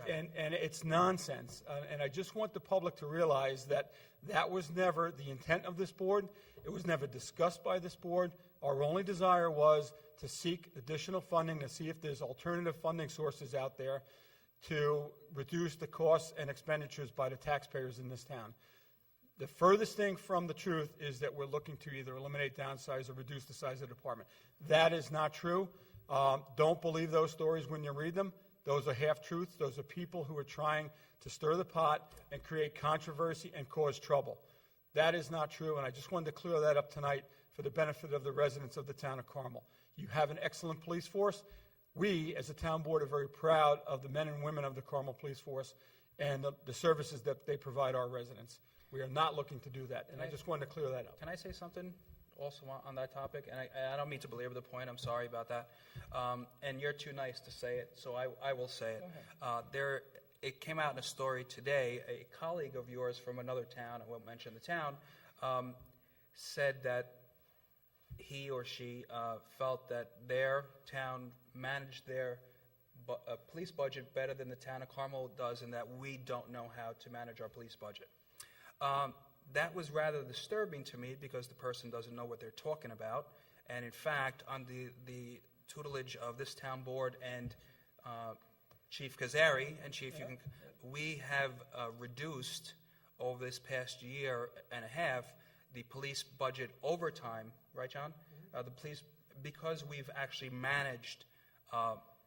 and it's nonsense. And I just want the public to realize that that was never the intent of this board. It was never discussed by this board. Our only desire was to seek additional funding to see if there's alternative funding sources out there to reduce the costs and expenditures by the taxpayers in this town. The furthest thing from the truth is that we're looking to either eliminate, downsize, or reduce the size of the department. That is not true. Don't believe those stories when you read them. Those are half-truths. Those are people who are trying to stir the pot and create controversy and cause trouble. That is not true, and I just wanted to clear that up tonight for the benefit of the residents of the town of Carmel. You have an excellent police force. We, as a town board, are very proud of the men and women of the Carmel Police Force and the services that they provide our residents. We are not looking to do that, and I just wanted to clear that up. Can I say something also on that topic? And I don't mean to belabor the point. I'm sorry about that. And you're too nice to say it, so I will say it. It came out in a story today. A colleague of yours from another town, I won't mention the town, said that he or she felt that their town managed their police budget better than the town of Carmel does, and that we don't know how to manage our police budget. That was rather disturbing to me because the person doesn't know what they're talking about. And in fact, on the tutelage of this town board and Chief Kazari, and Chief, we have reduced over this past year and a half the police budget overtime, right, John? The police, because we've actually managed,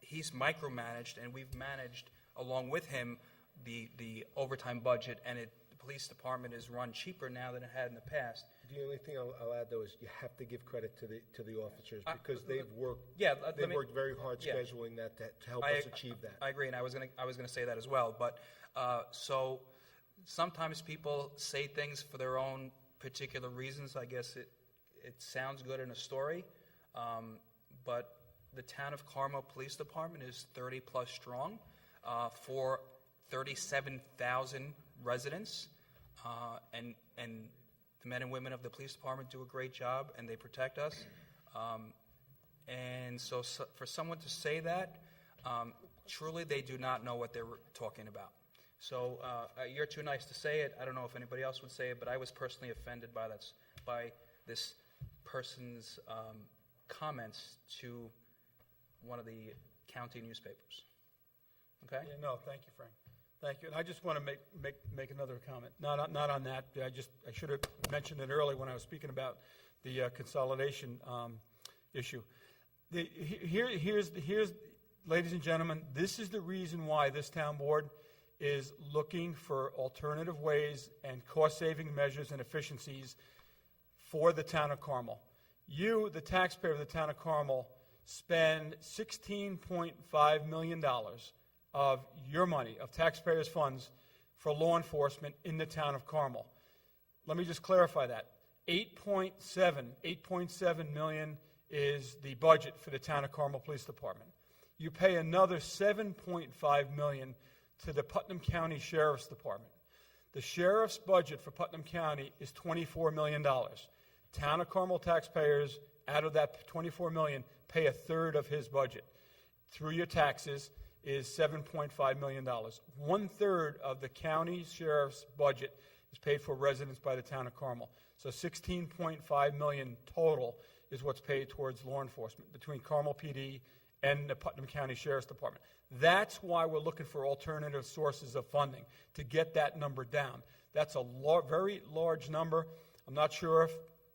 he's micromanaged, and we've managed along with him the overtime budget, and the police department is run cheaper now than it had in the past. The only thing I'll add, though, is you have to give credit to the officers because they've worked. Worked very hard scheduling that to help us achieve that. I agree, and I was gonna say that as well. But so sometimes people say things for their own particular reasons. I guess it sounds good in a story, but the town of Carmel Police Department is 30 plus strong for 37,000 residents, and the men and women of the police department do a great job, and they protect us. And so for someone to say that, truly they do not know what they're talking about. So you're too nice to say it. I don't know if anybody else would say it, but I was personally offended by this person's comments to one of the county newspapers. Okay? Yeah, no, thank you, Frank. Thank you. And I just want to make another comment. Not on that. I should have mentioned it earlier when I was speaking about the consolidation issue. Here's, ladies and gentlemen, this is the reason why this town board is looking for alternative ways and cost-saving measures and efficiencies for the town of Carmel. You, the taxpayer of the town of Carmel, spend $16.5 million of your money, of taxpayers' funds, for law enforcement in the town of Carmel. Let me just clarify that. 8.7 million is the budget for the town of Carmel Police Department. You pay another 7.5 million to the Putnam County Sheriff's Department. The sheriff's budget for Putnam County is $24 million. Town of Carmel taxpayers, out of that $24 million, pay a third of his budget. Through your taxes is $7.5 million. 1/3 of the county sheriff's budget is paid for residents by the town of Carmel. So $16.5 million total is what's paid towards law enforcement between Carmel PD and the Putnam County Sheriff's Department. That's why we're looking for alternative sources of funding to get that number down. That's a very large number. I'm not sure if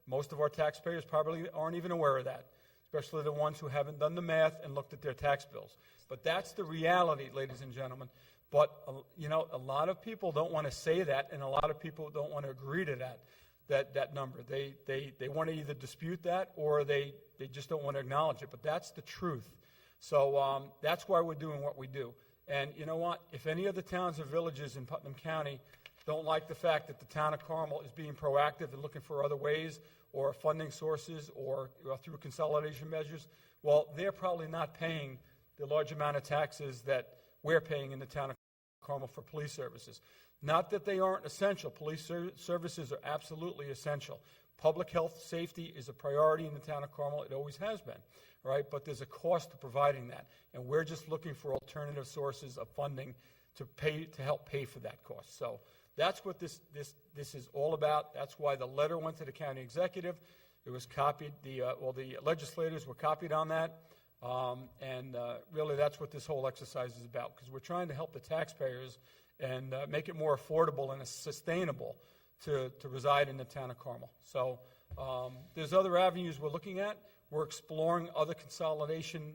most of our taxpayers probably aren't even aware of that, especially the ones who haven't done the math and looked at their tax bills. But that's the reality, ladies and gentlemen. But, a lot of people don't want to say that, and a lot of people don't want to agree to that number. They want to either dispute that or they just don't want to acknowledge it. But that's the truth. So that's why we're doing what we do. And you know what? If any of the towns or villages in Putnam County don't like the fact that the town of Carmel is being proactive and looking for other ways or funding sources or through consolidation measures, well, they're probably not paying the large amount of taxes that we're paying in the town of Carmel for police services. Not that they aren't essential. Police services are absolutely essential. Public health safety is a priority in the town of Carmel. It always has been, right? But there's a cost to providing that, and we're just looking for alternative sources of funding to help pay for that cost. So that's what this is all about. That's why the letter went to the county executive. It was copied. The legislators were copied on that, and really that's what this whole exercise is about, because we're trying to help the taxpayers and make it more affordable and sustainable to reside in the town of Carmel. So there's other avenues we're looking at. We're exploring other consolidation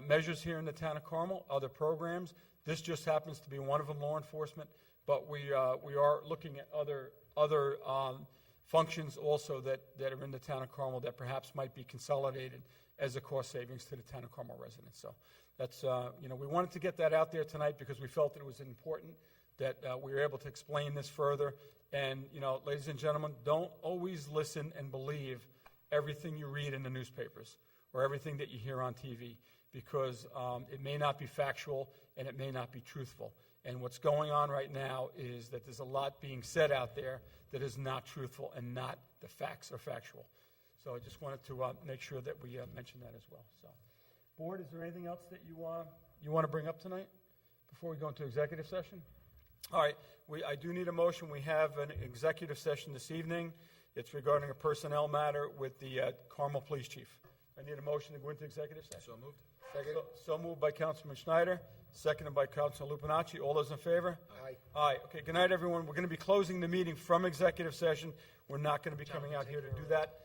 measures here in the town of Carmel, other programs. This just happens to be one of them, law enforcement, but we are looking at other functions also that are in the town of Carmel that perhaps might be consolidated as a cost savings to the town of Carmel residents. So that's, we wanted to get that out there tonight because we felt that it was important that we were able to explain this further. And, ladies and gentlemen, don't always listen and believe everything you read in the newspapers or everything that you hear on TV, because it may not be factual and it may not be truthful. And what's going on right now is that there's a lot being said out there that is not truthful and not the facts are factual. So I just wanted to make sure that we mention that as well. So, Board, is there anything else that you want to bring up tonight before we go into executive session? All right, I do need a motion. We have an executive session this evening. It's regarding a personnel matter with the Carmel Police Chief. I need a motion to go into executive session. So moved. Second. So moved by Councilman Schneider, seconded by Councilman Lupinacci. All those in favor? Aye. Aye. Okay, good night, everyone. We're going to be closing the meeting from executive session. We're not going to be coming out here to do that.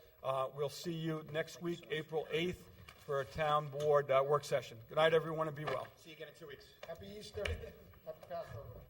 We'll see you next week, April 8th, for a town board work session. Good night, everyone, and be well. See you again in 2 weeks. Happy Easter. Happy Passover.